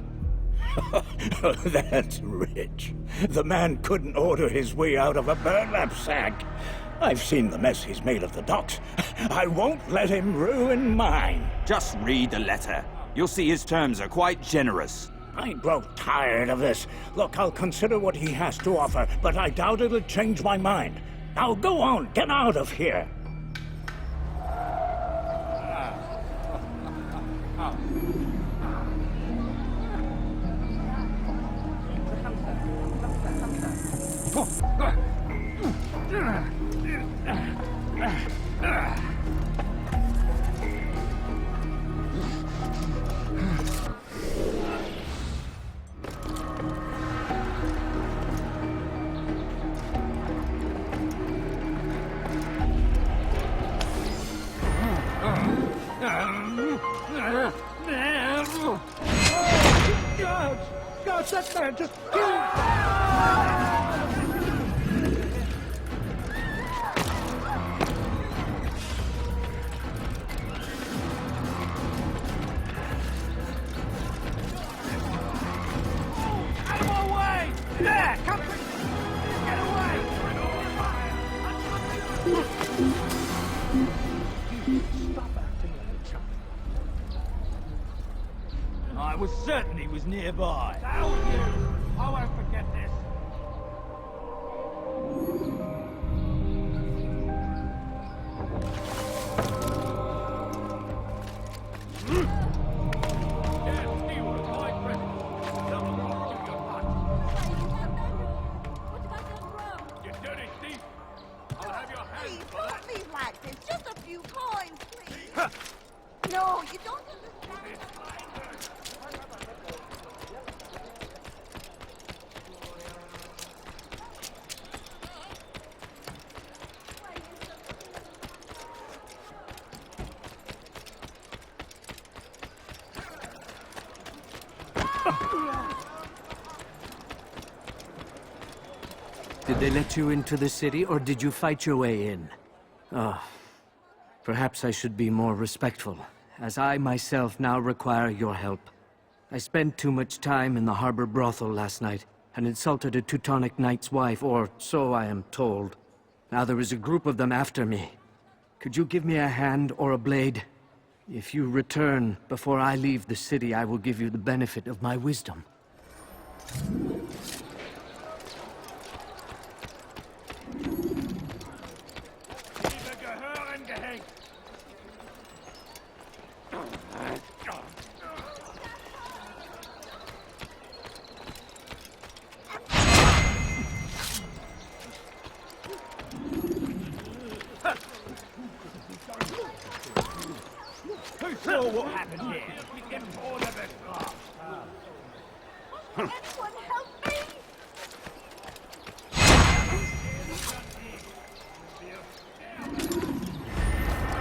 That's rich. The man couldn't order his way out of a burlap sack. I've seen the mess he's made of the docks. I won't let him ruin mine. Just read the letter. You'll see his terms are quite generous. I grow tired of this. Look, I'll consider what he has to offer, but I doubt it'll change my mind. Now go on, get out of here. God, that man just... Out of my way! There! Come quick! Get away! Stop acting like a chump. I was certain he was nearby. Tell you! I won't forget this. Please, don't leave like this. Just a few coins, please. No, you don't understand. Did they let you into the city, or did you fight your way in? Oh, perhaps I should be more respectful, as I myself now require your help. I spent too much time in the harbor brothel last night. and insulted a Teutonic knight's wife, or so I am told. Now there is a group of them after me. Could you give me a hand or a blade? If you return before I leave the city, I will give you the benefit of my wisdom. Who saw what happened here? We can board of it. Anyone help me?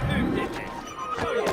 Who did this? Show your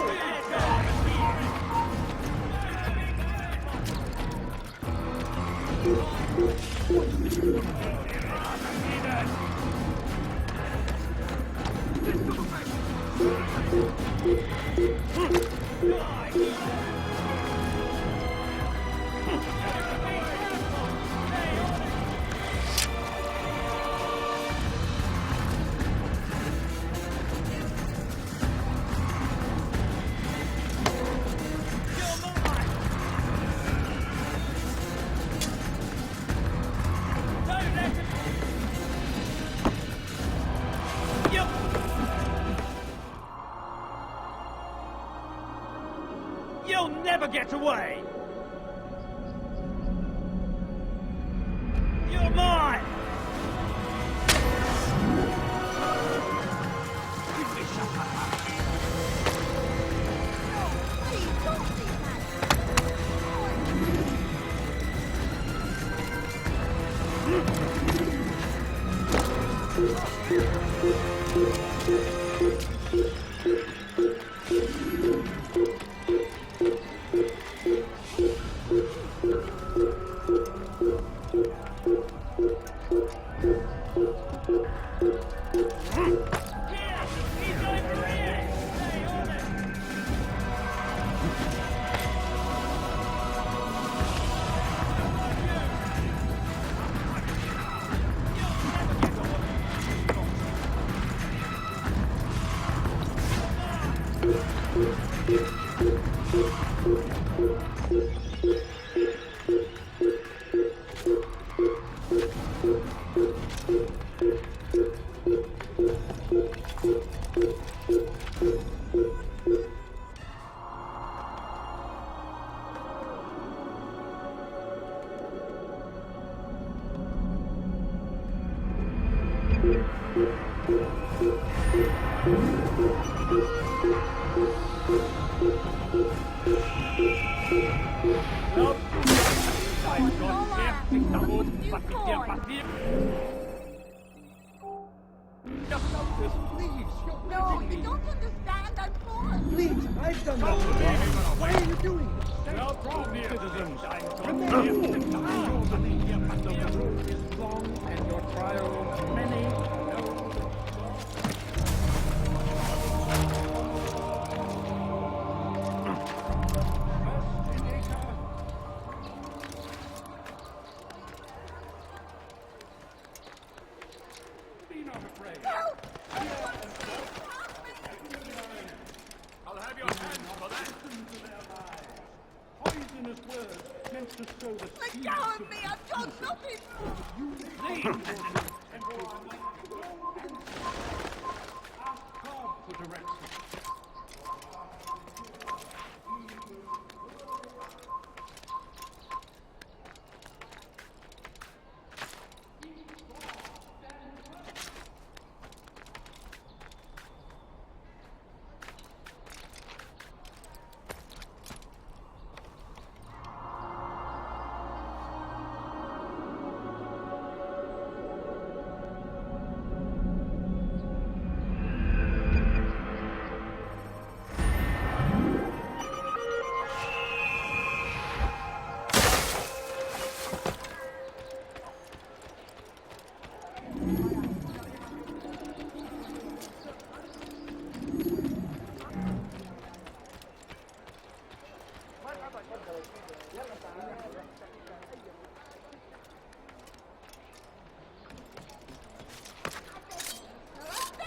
You'll never get away! You're mine! No, you don't understand. I'm bored. Please, I've done nothing. Why are you doing this? Citizens, remember, the road is long and your trials many. Be not afraid. Help! I'll have your hands for that. Poisonous words meant to sow the Let seeds go of of me! I've done nothing wrong! Ask God for direction.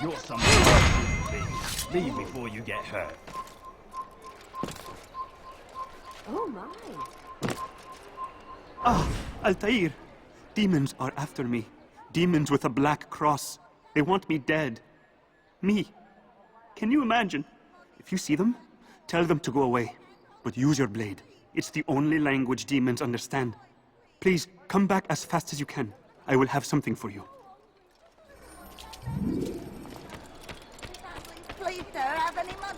You're some bullshit. Leave before you get hurt. Oh my. Ah, Altair! Demons are after me. Demons with a black cross. They want me dead. Me. Can you imagine? If you see them, tell them to go away. But use your blade. It's the only language demons understand. Please, come back as fast as you can. I will have something for you. Please, sir, have any money?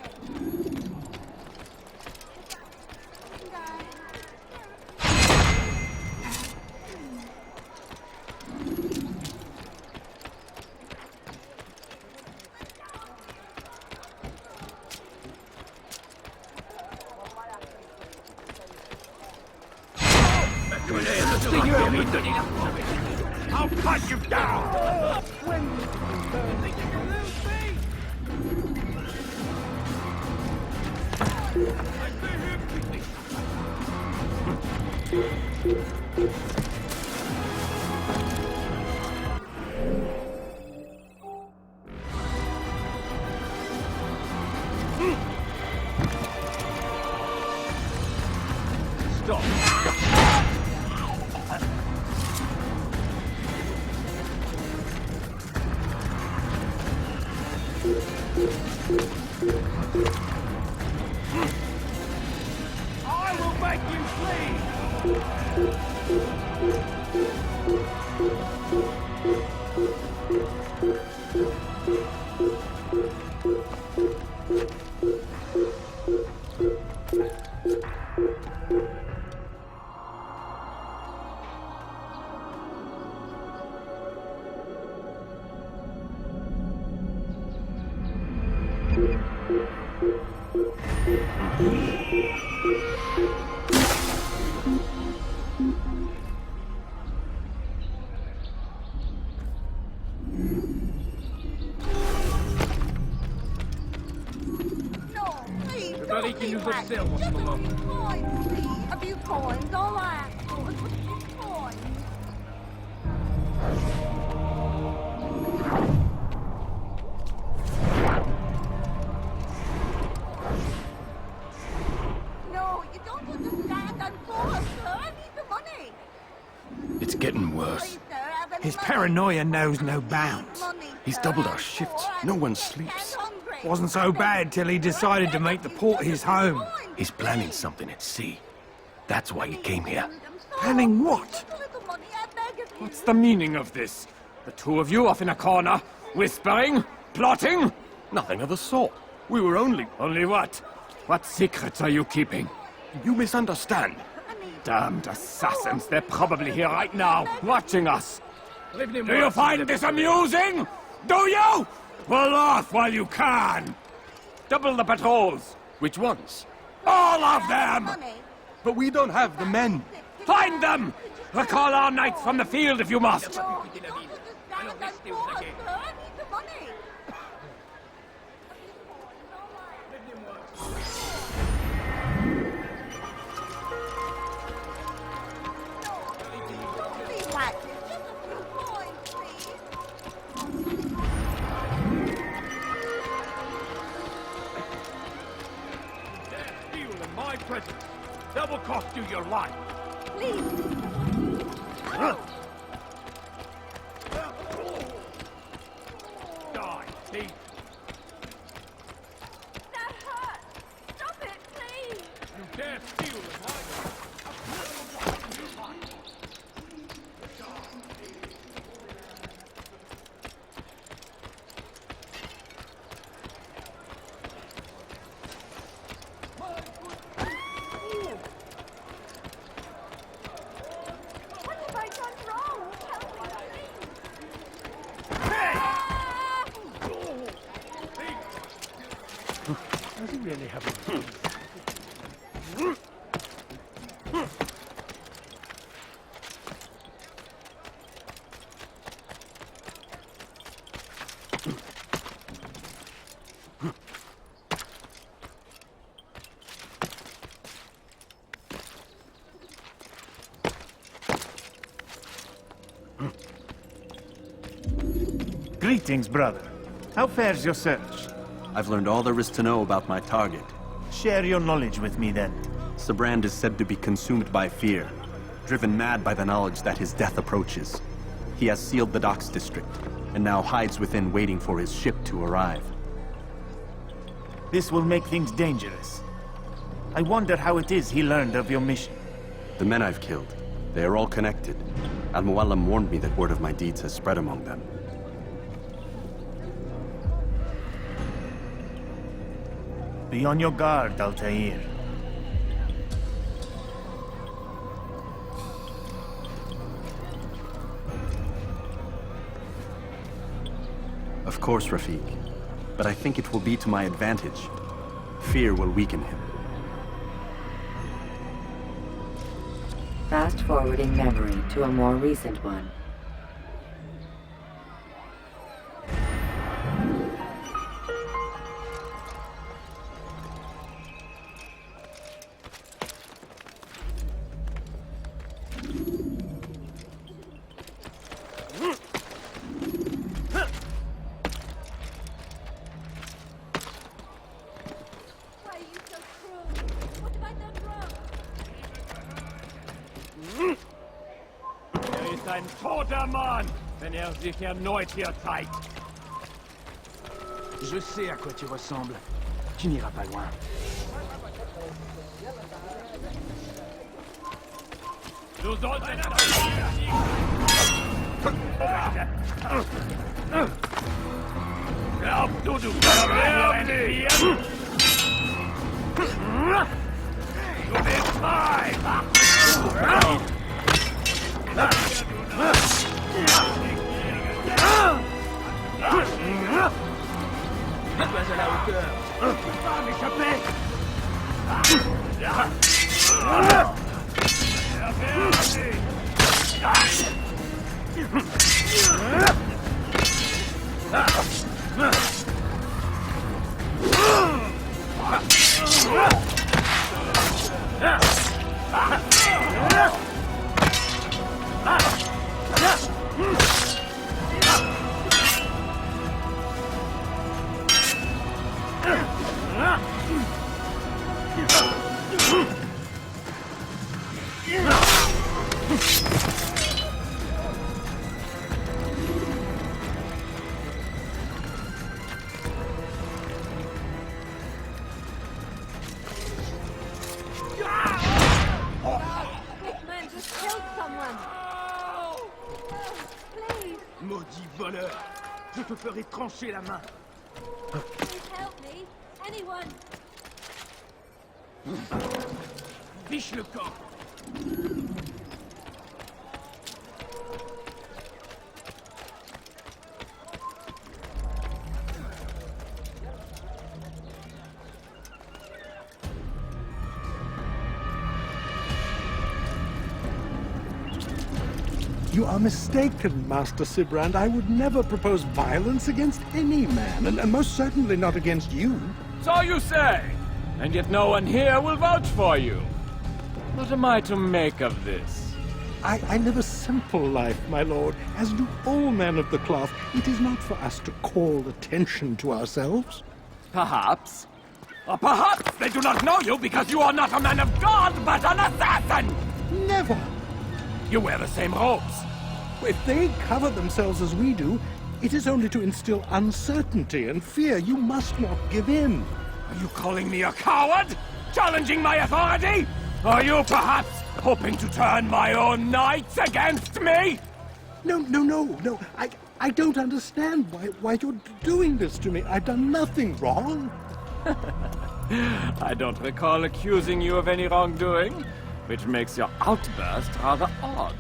I'll cut you down! Stop! I will make you flee! Bloody can use a cell once in a while. A few coins, all right. A few coins. No, you don't understand. I'm poor, sir. I need the money. It's getting worse. His paranoia knows no bounds. He's doubled our shifts. No one sleeps. Wasn't so bad till he decided to make the port his home. He's planning something at sea. That's why he came here. Planning what? What's the meaning of this? The two of you off in a corner, whispering, plotting? Nothing of the sort. We were only... Only what? What secrets are you keeping? You misunderstand. Damned assassins, they're probably here right now, watching us. Do you find this amusing? Do you? Pull off while you can! Double the patrols! Which ones? All of them! But we don't have the men. Find them! Recall our knights from the field if you must! My presence. That will cost you your life. Please. Die, thief. That hurts! Stop it, please! You dare steal in my Does he really have a... Greetings, brother. How fares your search? I've learned all there is to know about my target. Share your knowledge with me, then. Sibrand is said to be consumed by fear, driven mad by the knowledge that his death approaches. He has sealed the docks district, and now hides within waiting for his ship to arrive. This will make things dangerous. I wonder how it is he learned of your mission. The men I've killed, they are all connected. Al-Mualim warned me that word of my deeds has spread among them. Be on your guard, Altair. Of course, Rafiq. But I think it will be to my advantage. Fear will weaken him. Fast-forwarding memory to a more recent one. Ein toter Mann, wenn sich erneut hier zeigt. Je sais à quoi tu ressembles. Tu n'iras pas loin. Du solltest Glaubst du verlierst? Du bist frei! Tu vas à la hauteur. Pas m'échapper! Maudit voleur! Je te ferai trancher la main! Please help me! Anyone! Fiche le camp! You are mistaken, Master Sibrand. I would never propose violence against any man, and most certainly not against you. So you say, and yet no one here will vouch for you. What am I to make of this? I live a simple life, my lord, as do all men of the cloth. It is not for us to call attention to ourselves. Perhaps. Or perhaps they do not know you because you are not a man of God, but an assassin! Never! You wear the same robes. If they cover themselves as we do, it is only to instill uncertainty and fear. You must not give in. Are you calling me a coward? Challenging my authority? Are you perhaps hoping to turn my own knights against me? No. I don't understand why you're doing this to me. I've done nothing wrong. I don't recall accusing you of any wrongdoing, which makes your outburst rather odd.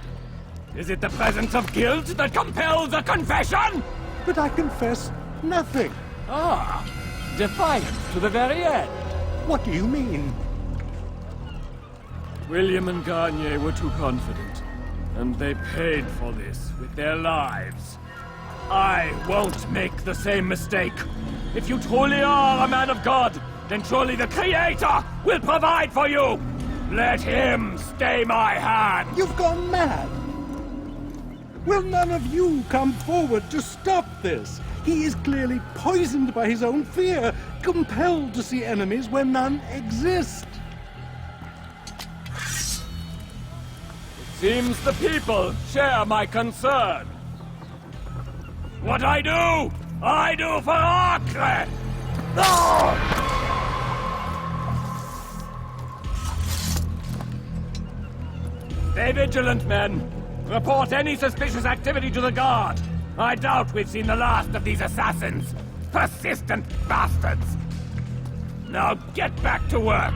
Is it the presence of guilt that compels a confession? But I confess nothing. Ah, defiant to the very end. What do you mean? William and Garnier were too confident, and they paid for this with their lives. I won't make the same mistake. If you truly are a man of God, then surely the Creator will provide for you. Let him stay my hand. You've gone mad. Will none of you come forward to stop this? He is clearly poisoned by his own fear, compelled to see enemies where none exist. Seems the people share my concern. What I do for Acre! Stay vigilant, men. Report any suspicious activity to the guard. I doubt we've seen the last of these assassins. Persistent bastards. Now get back to work.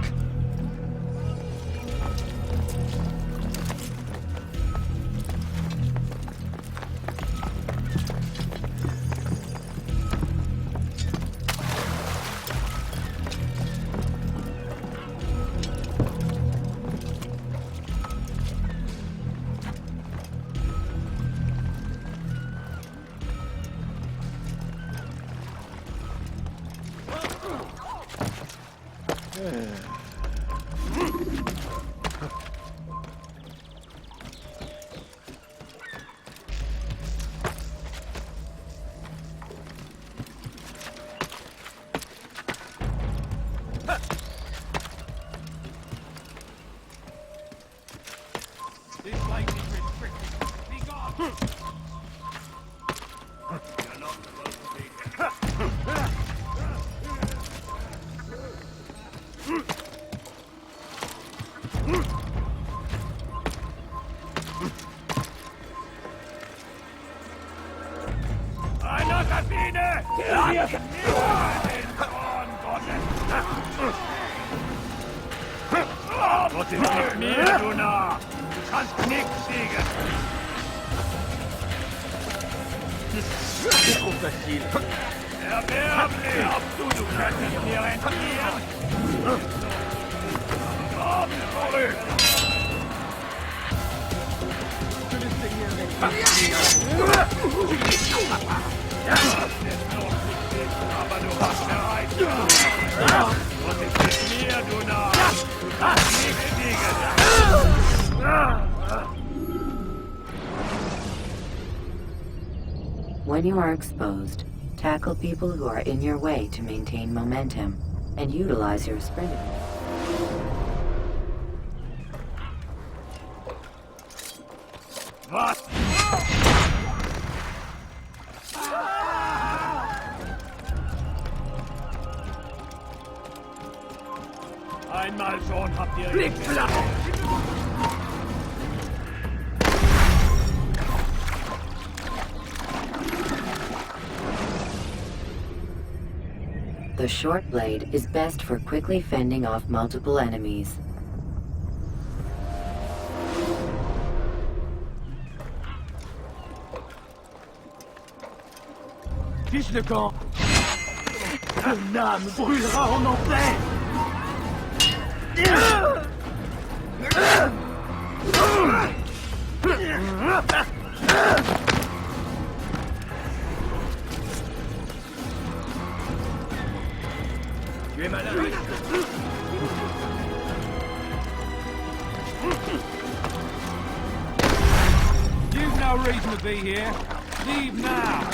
Wat is mit mir, du Narr? Du kannst nichts siegen. Erbärmlich! Glaubst du könntest mir entgehen? Komm zurück! Aber du hast erreicht! Was ist mit mir, du Narr? When you are exposed, tackle people who are in your way to maintain momentum, and utilize your sprint ability. Was? Einmal schon habt ihr... Blickflash! The short blade is best for quickly fending off multiple enemies. Fiche le camp! Ton âme brûlera en enfer! Tu es malin. You've no reason to be here. Leave now.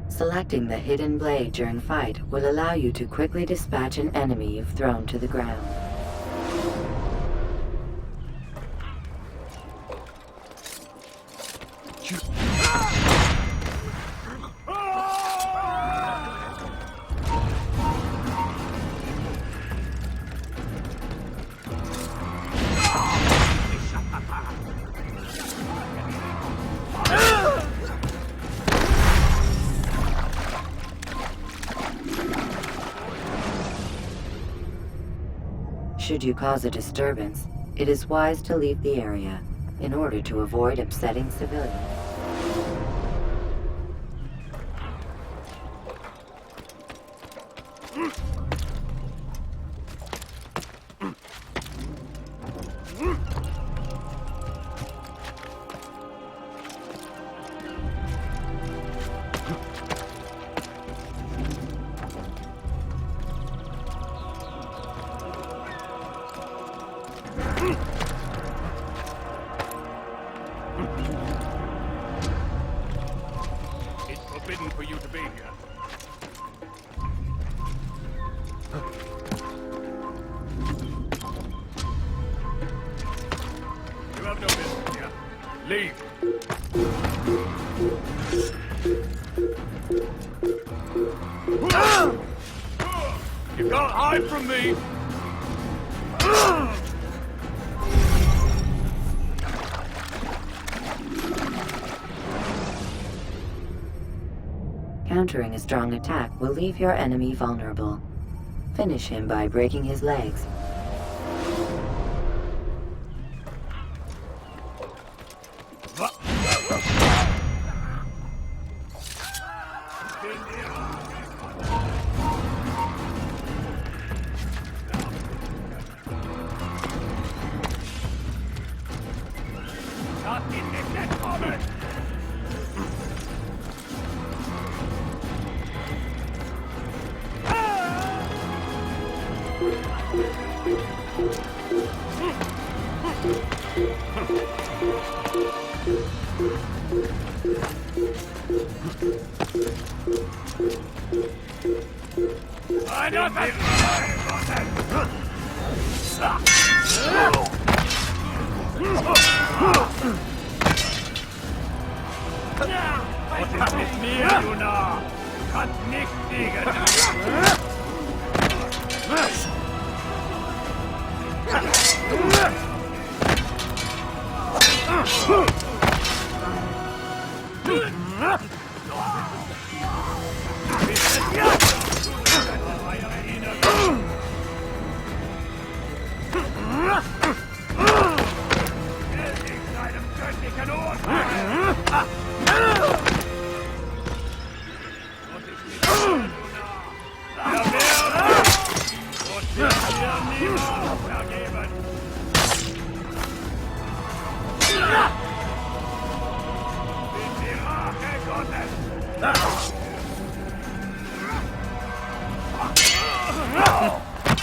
Selecting the hidden blade during fight will allow you to quickly dispatch an enemy you've thrown to the ground. Should you cause a disturbance, it is wise to leave the area in order to avoid upsetting civilians. be here. You have no business here. Leave. You can't hide from me! Countering a strong attack will leave your enemy vulnerable. Finish him by breaking his legs.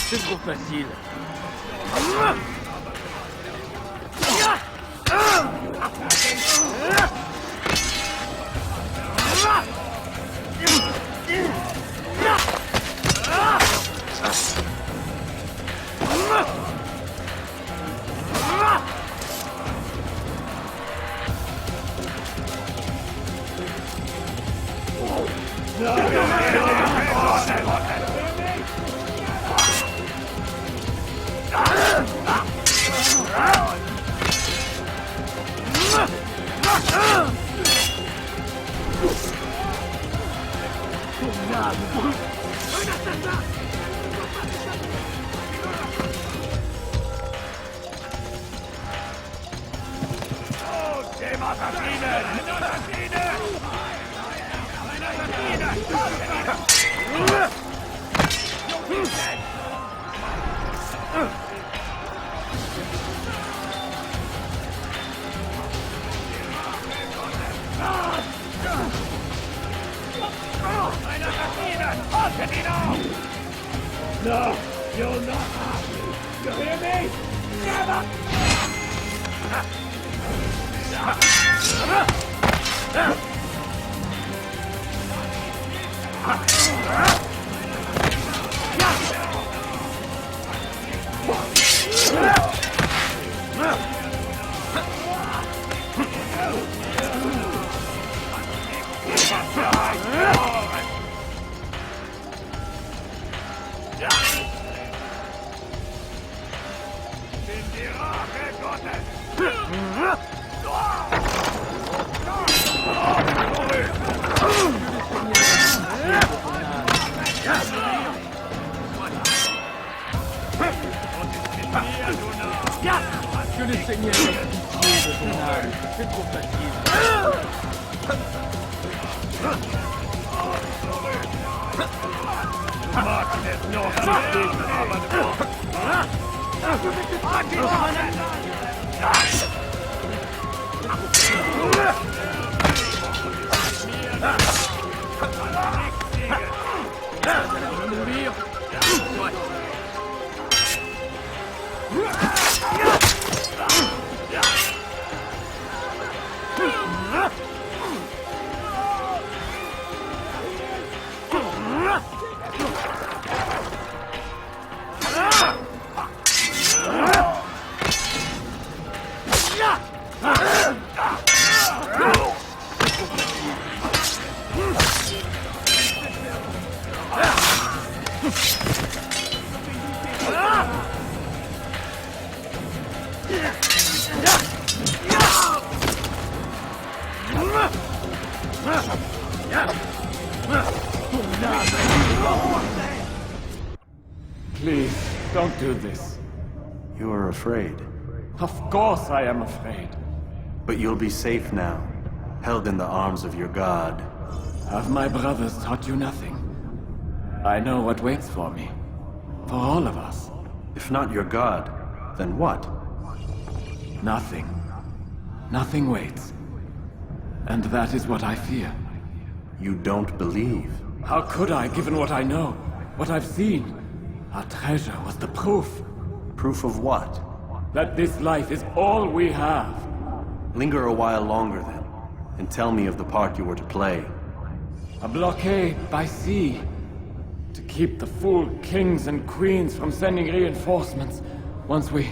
C'est trop facile. No, you'll not have me. You hear me? Never! Que le Seigneur ait pitié de ton âme, c'est trop mourir. Please, don't do this. You are afraid. Of course I am afraid. But you'll be safe now, held in the arms of your god. Have my brothers taught you nothing? I know what waits for me. For all of us. If not your god, then what? Nothing. Nothing waits. And that is what I fear. You don't believe? How could I, given what I know? What I've seen? Our treasure was the proof. Proof of what? That this life is all we have. Linger a while longer then, and tell me of the part you were to play. A blockade by sea. To keep the fool kings and queens from sending reinforcements. Once we...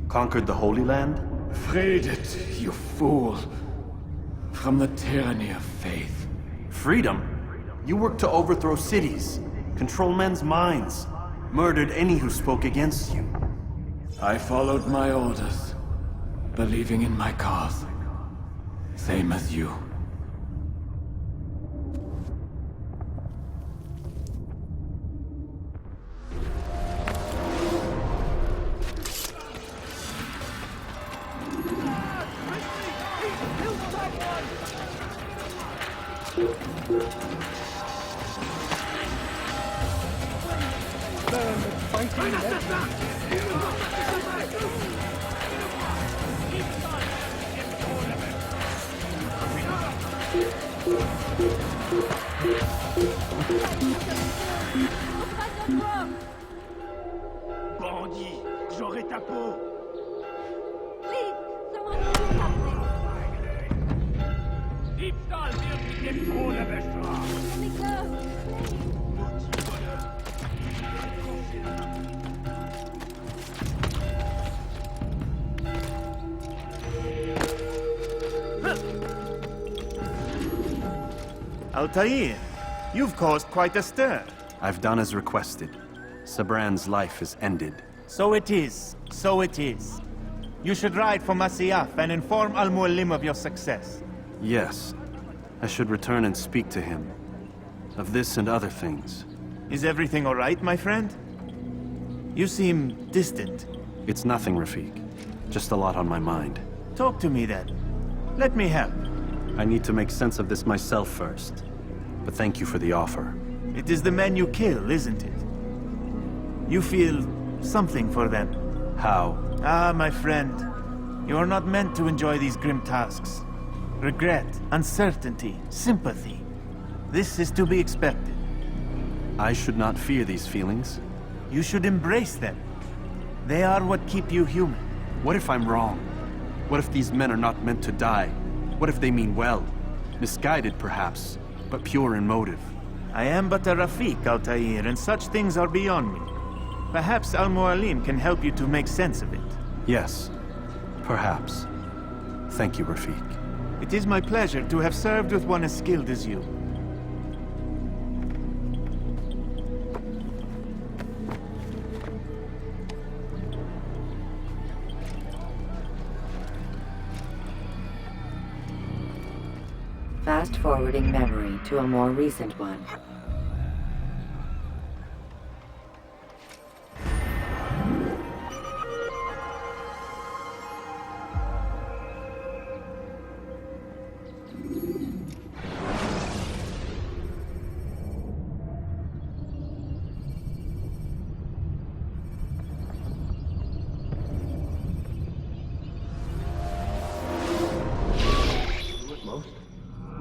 Conquered the Holy Land? Freed it, you fool. From the tyranny of faith. Freedom? You worked to overthrow cities, control men's minds, murdered any who spoke against you. I followed my orders, believing in my cause. Same as you. Bandit, j'aurai ta peau. Please, someone do something. Diebstahl wird mit dem Tode bestraft. Let me go. Altair, you've caused quite a stir. I've done as requested. Sabran's life is ended. So it is. So it is. You should ride for Masyaf and inform Al-Mualim of your success. Yes. I should return and speak to him. Of this and other things. Is everything all right, my friend? You seem distant. It's nothing, Rafik. Just a lot on my mind. Talk to me then. Let me help. I need to make sense of this myself first. But thank you for the offer. It is the men you kill, isn't it? You feel something for them. How? Ah, my friend. You are not meant to enjoy these grim tasks. Regret, uncertainty, sympathy. This is to be expected. I should not fear these feelings. You should embrace them. They are what keep you human. What if I'm wrong? What if these men are not meant to die? What if they mean well? Misguided, perhaps, but pure in motive. I am but a Rafik, Altair, and such things are beyond me. Perhaps Al-Mualim can help you to make sense of it. Yes, perhaps. Thank you, Rafik. It is my pleasure to have served with one as skilled as you. Fast-forwarding memory to a more recent one.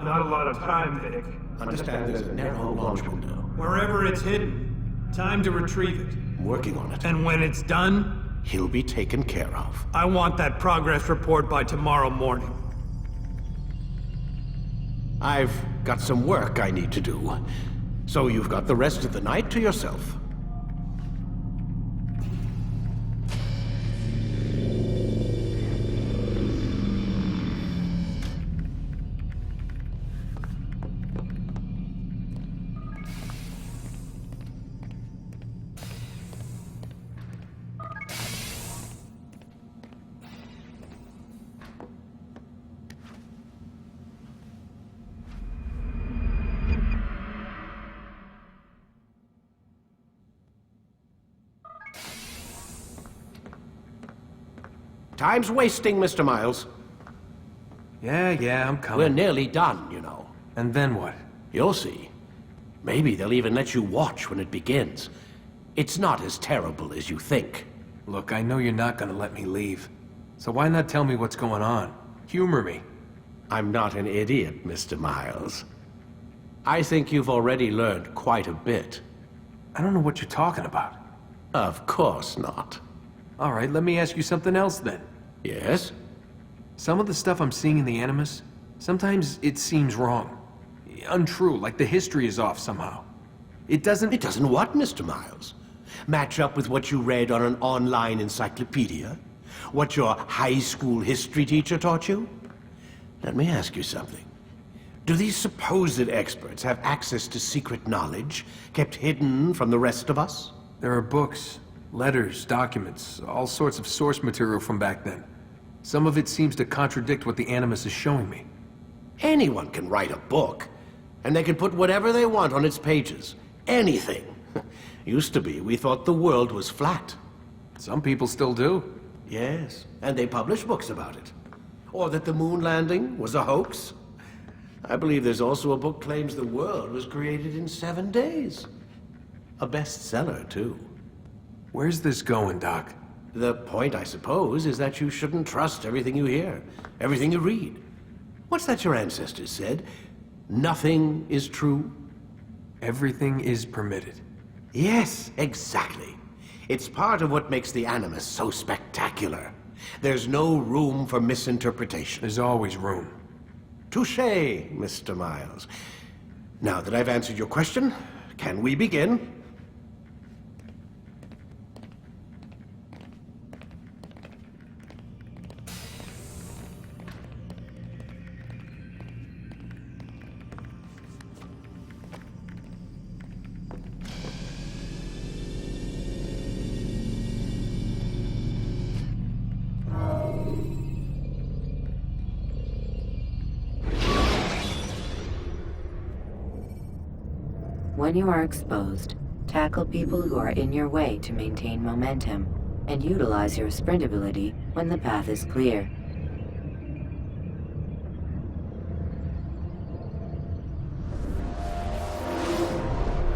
Not a lot of time, Vic. Understand there's a narrow launch window. Wherever it's hidden, time to retrieve it. I'm working on it. And when it's done, He'll be taken care of. I want that progress report by tomorrow morning. I've got some work I need to do. So you've got the rest of the night to yourself. Time's wasting, Mr. Miles. Yeah, I'm coming. We're nearly done, you know. And then what? You'll see. Maybe they'll even let you watch when it begins. It's not as terrible as you think. Look, I know you're not gonna let me leave. So why not tell me what's going on? Humor me. I'm not an idiot, Mr. Miles. I think you've already learned quite a bit. I don't know what you're talking about. Of course not. All right, let me ask you something else then. Yes? Some of the stuff I'm seeing in the Animus, sometimes it seems wrong. Untrue, like the history is off somehow. It doesn't what, Mr. Miles? Match up with what you read on an online encyclopedia? What your high school history teacher taught you? Let me ask you something. Do these supposed experts have access to secret knowledge kept hidden from the rest of us? There are books, letters, documents, all sorts of source material from back then. Some of it seems to contradict what the Animus is showing me. Anyone can write a book, and they can put whatever they want on its pages. Anything. Used to be, we thought the world was flat. Some people still do. Yes, and they publish books about it. Or that the moon landing was a hoax. I believe there's also a book claims the world was created in 7 days. A bestseller, too. Where's this going, Doc? The point, I suppose, is that you shouldn't trust everything you hear, everything you read. What's that your ancestors said? Nothing is true? Everything is permitted. Yes, exactly. It's part of what makes the Animus so spectacular. There's no room for misinterpretation. There's always room. Touché, Mr. Miles. Now that I've answered your question, can we begin? When you are exposed, tackle people who are in your way to maintain momentum, and utilize your sprint ability when the path is clear.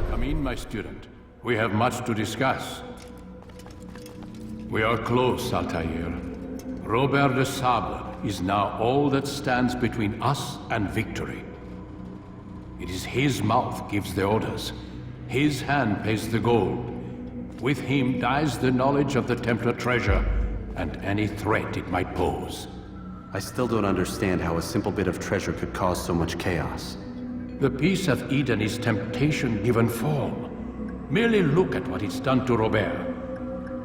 Come in, my student. We have much to discuss. We are close, Altair. Robert de Sable is now all that stands between us and victory. It is his mouth gives the orders. His hand pays the gold. With him dies the knowledge of the Templar treasure and any threat it might pose. I still don't understand how a simple bit of treasure could cause so much chaos. The Peace of Eden is temptation given form. Merely look at what it's done to Robert.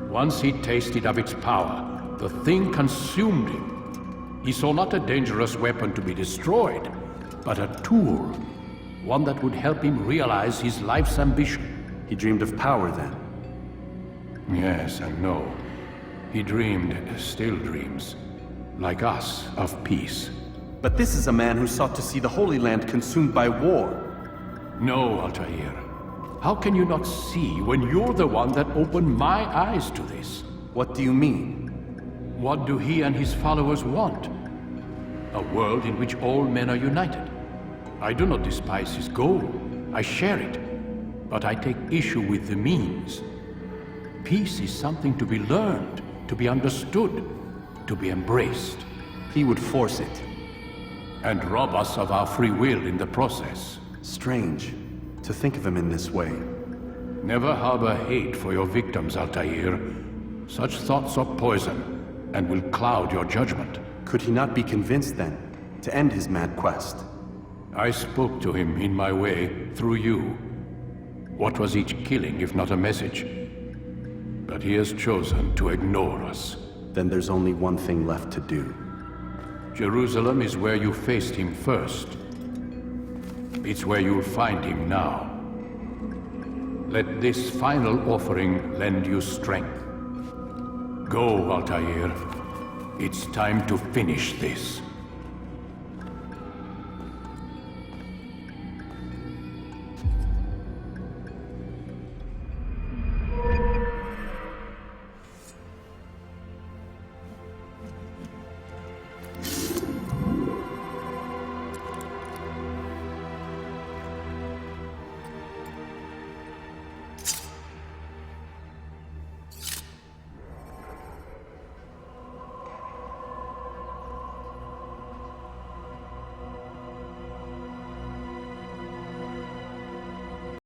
Once he tasted of its power, the thing consumed him. He saw not a dangerous weapon to be destroyed, but a tool. One that would help him realize his life's ambition. He dreamed of power then? Yes and no. He dreamed, still dreams, like us, of peace. But this is a man who sought to see the Holy Land consumed by war. No, Altair. How can you not see when you're the one that opened my eyes to this? What do you mean? What do he and his followers want? A world in which all men are united. I do not despise his goal. I share it. But I take issue with the means. Peace is something to be learned, to be understood, to be embraced. He would force it. And rob us of our free will in the process. Strange to think of him in this way. Never harbor hate for your victims, Altair. Such thoughts are poison and will cloud your judgment. Could he not be convinced then to end his mad quest? I spoke to him in my way, through you. What was each killing if not a message? But he has chosen to ignore us. Then there's only one thing left to do. Jerusalem is where you faced him first. It's where you'll find him now. Let this final offering lend you strength. Go, Altair. It's time to finish this.